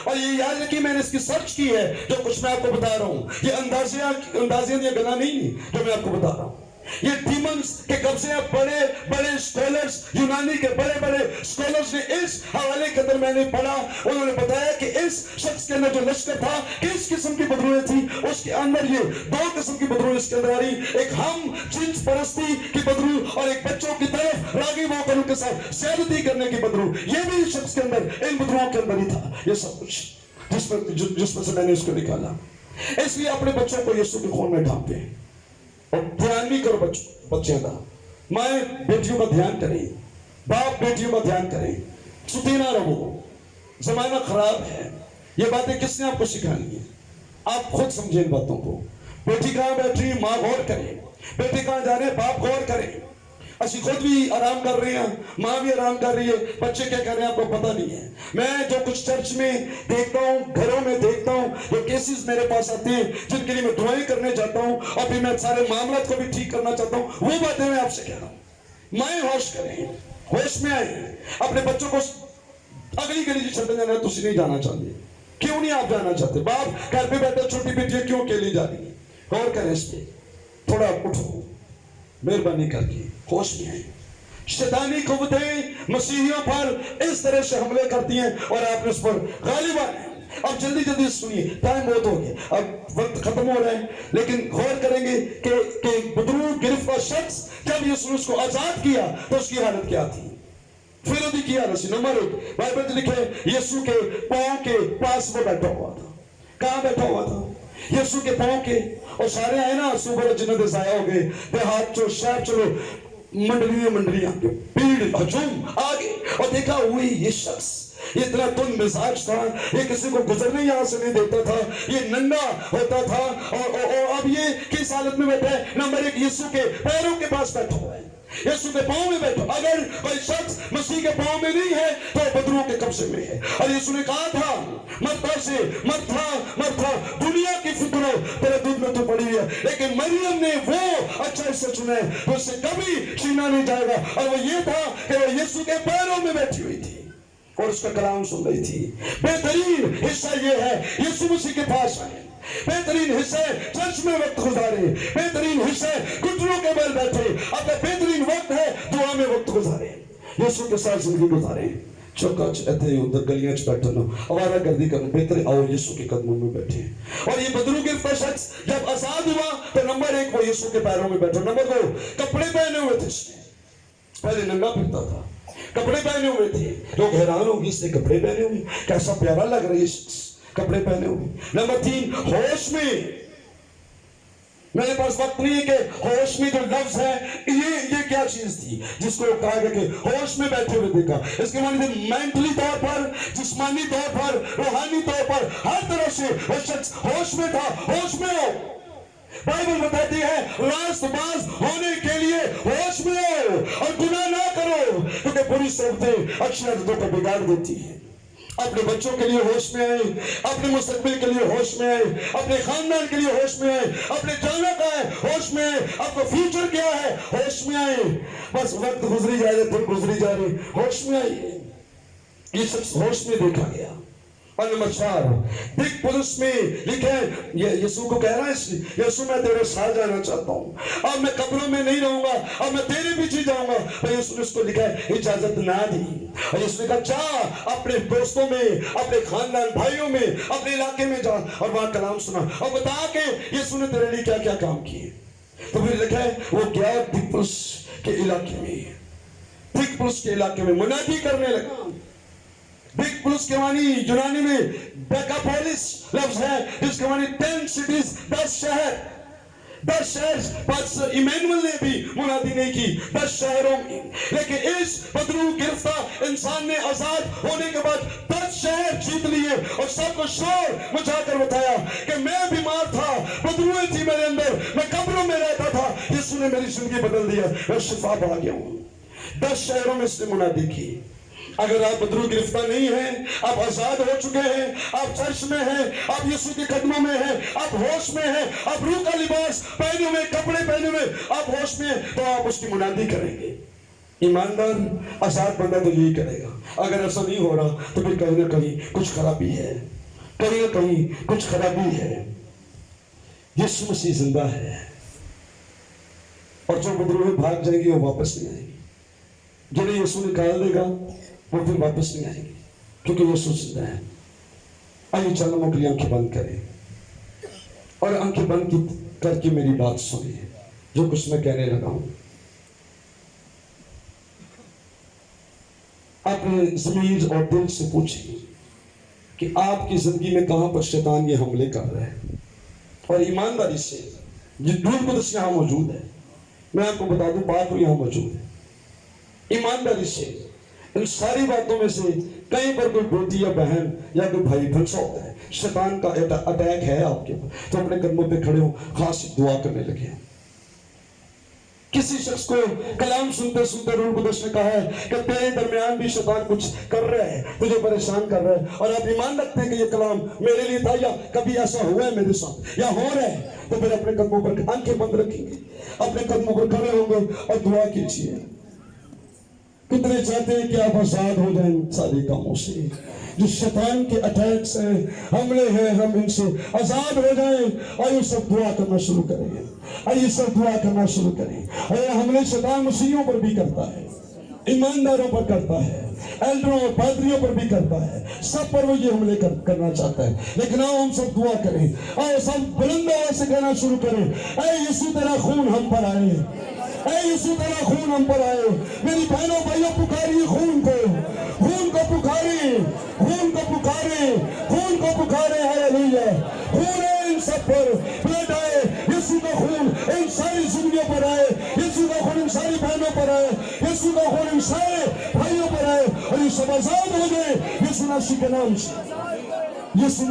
और ये याद रखिए, मैंने इसकी सर्च की है, जो कुछ मैं आपको बता रहा हूं, ये अंदाजियन या गला नहीं जो मैं आपको बता रहा हूं। ये डीमंस के कब्जे हैं। बड़े बड़े स्कॉलर्स, यूनानी के बड़े बड़े स्कॉलर्स ने इस हवाले के अंदर मैंने पढ़ा, उन्होंने बताया कि इस शख्स के अंदर जो लश्कर था, किस किस्म की बदरुएं थी, उसके अंदर ये दो किस्म की बदरुएं इसके अंदर आ रही, एक हम जिन्स परस्ती की बदरू और एक बच्चों की तरफ रागी होकर उनके साथ ज्यादती करने की बदरू। ये भी इस शख्स के अंदर, इन बदरुओं के अंदर ही था ये सब कुछ, जिसमें से मैंने इसको निकाला। इसलिए अपने बच्चों को यीशु के खून में ढांपे और ध्यान भी करो बच्चों का। माए बेटियों का ध्यान करें, बाप बेटियों का ध्यान करें, सुती ना रहो, जमाना खराब है। ये बातें किसने आपको सिखानी है? आप खुद समझे इन बातों को। बेटी कहाँ बैठ रही, माँ गौर करे, बेटे कहाँ जा रहे, बाप गौर करे। असि खुद भी आराम कर रहे हैं, माँ भी आराम कर रही है, बच्चे क्या कर रहे हैं आपको पता नहीं है। मैं जो कुछ चर्च में देखता हूँ, घरों में देखता हूँ, जो केसेस मेरे पास आते हैं, जिनके लिए मैं दुआएं करने जाता हूँ और फिर मैं सारे मामलात को भी ठीक करना चाहता हूँ, वो बातें मैं आपसे कह रहा हूँ। माएं होश करें, होश में आए। अपने बच्चों को अगली गली चलते जाना है, तुम नहीं जाना चाहते, क्यों नहीं आप जाना चाहते? बाप घर पे बैठे, छोटी बेटियां क्यों अकेली जा रही है? गौर करें इस पे, थोड़ा उठो, मेहरबानी करके होश में आए। शैतानी कुव्वतें मसीहियों पर इस तरह से हमले करती हैं और आपने उस पर गालिब आना है। अब जल्दी जल्दी सुनिए, टाइम बहुत हो गया, अब वक्त खत्म हो रहा है, लेकिन गौर करेंगे कि बदरू गिरफ्तार शख्स जब यीशु उसको आजाद किया तो उसकी हालत क्या थी। फिर की हालत, नंबर 1 बाइबल में लिखे, यीशु के पांव के पास वो बैठा हुआ था। कहां बैठा हुआ था? यीशु के पांव के। और सारे आए ना, सुबह जिन्होंने जाया हो गए, देहात चलो, शहर चलो, मंडलियां भीड़ हजूम आगे, और देखा हुई ये शख्स ये इतना तुंद मिजाज था, ये किसी को गुजरने यहाँ से नहीं देता था, ये नंगा होता था, और अब ये किस हालत में बैठा है? नंबर 1, यीशु के पैरों के पास बैठा हुआ है, यीशु के पांव में बैठो। अगर कोई शख्स मसीह के पांव में नहीं है तो बदरुओं के कब्जे में है। और यीशु ने कहा था मरता से, मरता दुनिया की फिक्र तेरे दूध में तो पड़ी है, लेकिन मरियम ने वो अच्छा हिस्सा चुना है तो उससे कभी छीना नहीं जाएगा। और वो ये था कि वो यीशु के पैरों में बैठी हुई थी और उसका कलाम सुन रही थी। बेहतरीन हिस्सा ये है, यीशु मसीह के पास आए, बेहतरीन हिस्सा है चर्च में वक्त गुजारे, बेहतरीन हिस्सा है घुटनों के बल बैठे, अपना बेहतरीन वक्त है दुआ में वक्त गुजारे, यीशु के साथ जिंदगी गुजारे। चौका इतने उधर गलियां बैठो ना, आवारा गर्दी करो, बेहतर आओ यीशु के कदमों में बैठे। और ये बदरू गिरफ्तार शख्स जब आजाद हुआ तो नंबर 1 वो यीशु के पैरों में बैठो। नंबर 2 कपड़े पहने हुए थे, पहले नंगा फिरता था, कपड़े पहने हुए थे। लोग हैरान होंगे, इसने कपड़े पहने हुए, कैसा प्यारा लग रहा है शख्स कपड़े पहने हुए। नंबर 3 होश में। मेरे पास वक्त नहीं है कि होश में जो लफ्ज है ये क्या चीज थी जिसको कहा गया कि होश में बैठे हुए देखा। इसके माने मेंटली तौर पर, जिस्मानी तौर पर, रूहानी तौर पर, हर तरह से वो शख्स होश में था। होश में हो, बाइबल बताती है रास्तबाज होने के लिए होश में हो और गुनाह ना करो, क्योंकि बुरी सोचतें अच्छी आदतों को बिगाड़ देती है। अपने बच्चों के लिए होश में आए, अपने मुस्तकबिल के लिए होश में आए, अपने खानदान के लिए होश में आए, अपने जाना का है होश में आए, आपका फ्यूचर क्या है होश में आए। बस वक्त गुजरी जा रहे, दिन गुजरी जा रहे, होश में आइए। ये सब होश में देखा गया। और नंबर 4 दिक पुरुष में लिखे, यीशु को कह रहा है, यीशु मैं तेरे साथ जाना चाहता हूँ, अब मैं कब्रों में नहीं रहूंगा, अब मैं तेरे पीछे जाऊंगा। तो यीशु ने उसको लिखा है इजाजत ना दी, और यीशु ने कहा जा अपने दोस्तों में, अपने खानदान भाइयों में, अपने इलाके में जा और वहां कलाम सुना और बता के यीशु ने तेरे लिए क्या क्या काम किए। तो फिर लिखा है वो गया दिक पुरुष के इलाके में, दिक पुरुष के इलाके में मुनादी करने लगा। बिग पुलिस के मानी यूनानी में डेकापोलिस लफ्ज है, जिसके मानी 10 सिटीज, 10 शहर, 10 शहर। बस इमैनुअल ने भी मुनादी नहीं की 10 शहरों में, लेकिन इस बदरू गिरफ्तार इंसान ने आजाद होने के बाद 10 शहर जीत लिए और सबको शोर मचाकर बताया कि मैं बीमार था, बदरुएं थी मेरे अंदर, मैं कब्रों में रहता था, यीशु ने मेरी जिंदगी बदल दिया, मैं शिफा पा गया हूं। 10 शहरों में इसने मुनादी की। اگر آپ بدرو گرفتار نہیں ہیں، آپ آزاد ہو چکے ہیں، آپ چرچ میں ہیں، آپ یسوع کے قدموں میں ہیں، آپ ہوش میں ہیں، آپ روح کا لباس پہنے ہوئے، کپڑے پہنے ہوئے آپ ہوش میں ہیں، تو آپ اس کی منادی کریں گے۔ ایماندار آزاد بندہ تو یہی کرے گا۔ اگر ایسا نہیں ہو رہا تو پھر کہیں نہ کہیں کچھ خرابی ہے، کہیں نہ کہیں کچھ خرابی ہے۔ یسوع مسیح زندہ ہے، اور جو بدروہ بھاگ جائیں گے وہ واپس نہیں آئیں گے۔ جنہیں یسوع نکال دے گا وہ پھر واپس نہیں آئیں گے، کیونکہ یسوع زندہ ہے۔ آئیے چلو کے لیے آنکھیں بند کریں اور آنکھیں بند کر کے میری بات سنیے جو کچھ میں کہنے لگا ہوں۔ اپنے ضمیر اور دل سے پوچھیں کہ آپ کی زندگی میں کہاں پر شیطان یہ حملے کر رہے ہیں، اور ایمانداری سے یہ روح القدس یہاں موجود ہے، میں آپ کو بتا دوں بات وہ یہاں موجود ہے۔ ایمانداری سے ان ساری باتوں میں سے کہیں پر کوئی بیٹی یا بہن یا کوئی بھائی پھنسا ہوتا ہے، شیطان کا اٹیک ہے آپ کے پاس، تو اپنے قدموں پہ کھڑے ہو، خاص دعا کرنے لگے۔ کسی شخص کو کلام سنتے سنتے روح القدس نے کہا ہے کہ تیرے درمیان بھی شیطان کچھ کر رہا ہے، تجھے پریشان کر رہا ہے، اور آپ ایمان رکھتے ہیں کہ یہ کلام میرے لیے تھا یا کبھی ایسا ہوا ہے میرے ساتھ یا ہو رہا ہے، تو پھر اپنے قدموں پر آنکھیں بند رکھیں گے، اپنے قدموں پر کھڑے ہوں گے اور دعا کیجیے۔ کتنے چاہتے ہیں کہ آپ آزاد ہو جائیں سارے کاموں سے، جو شیطان کے اٹیکس ہیں، حملے ہیں، ہم ان سے آزاد ہو جائیں۔ آئیے سب دعا کرنا شروع کریں، آئیے سب دعا کرنا شروع کریں۔ اور حملے شیطان مسیحیوں پر بھی کرتا ہے، ایمانداروں پر کرتا ہے، ایلڈروں اور پادریوں پر بھی کرتا ہے، سب پر وہ یہ حملے کرنا چاہتا ہے۔ لیکن آؤ ہم سب دعا کریں، آؤ سب بلند آواز سے کہنا شروع کریں، اے یسوع تیرا خون ہم پر آئے، اے یسوع تیرا خون ہم پر آئے۔ میری بہنوں بھائیوں پکاریے خون کو، خون کو پکارے، خون کو پکارے، خون کو پکارے، ہاللویا۔ خون ہے ان سب پر، بلڈ آئے، یسوع کا خون ان ساری زندگیوں پر آئے، یسوع کا خون ان ساری بہنوں پر آئے، یسوع کا خون ان سارے بھائیوں پر آئے، اور یہ سب آزاد ہو گئے یسوع مسیح کے نام سے۔ یسوع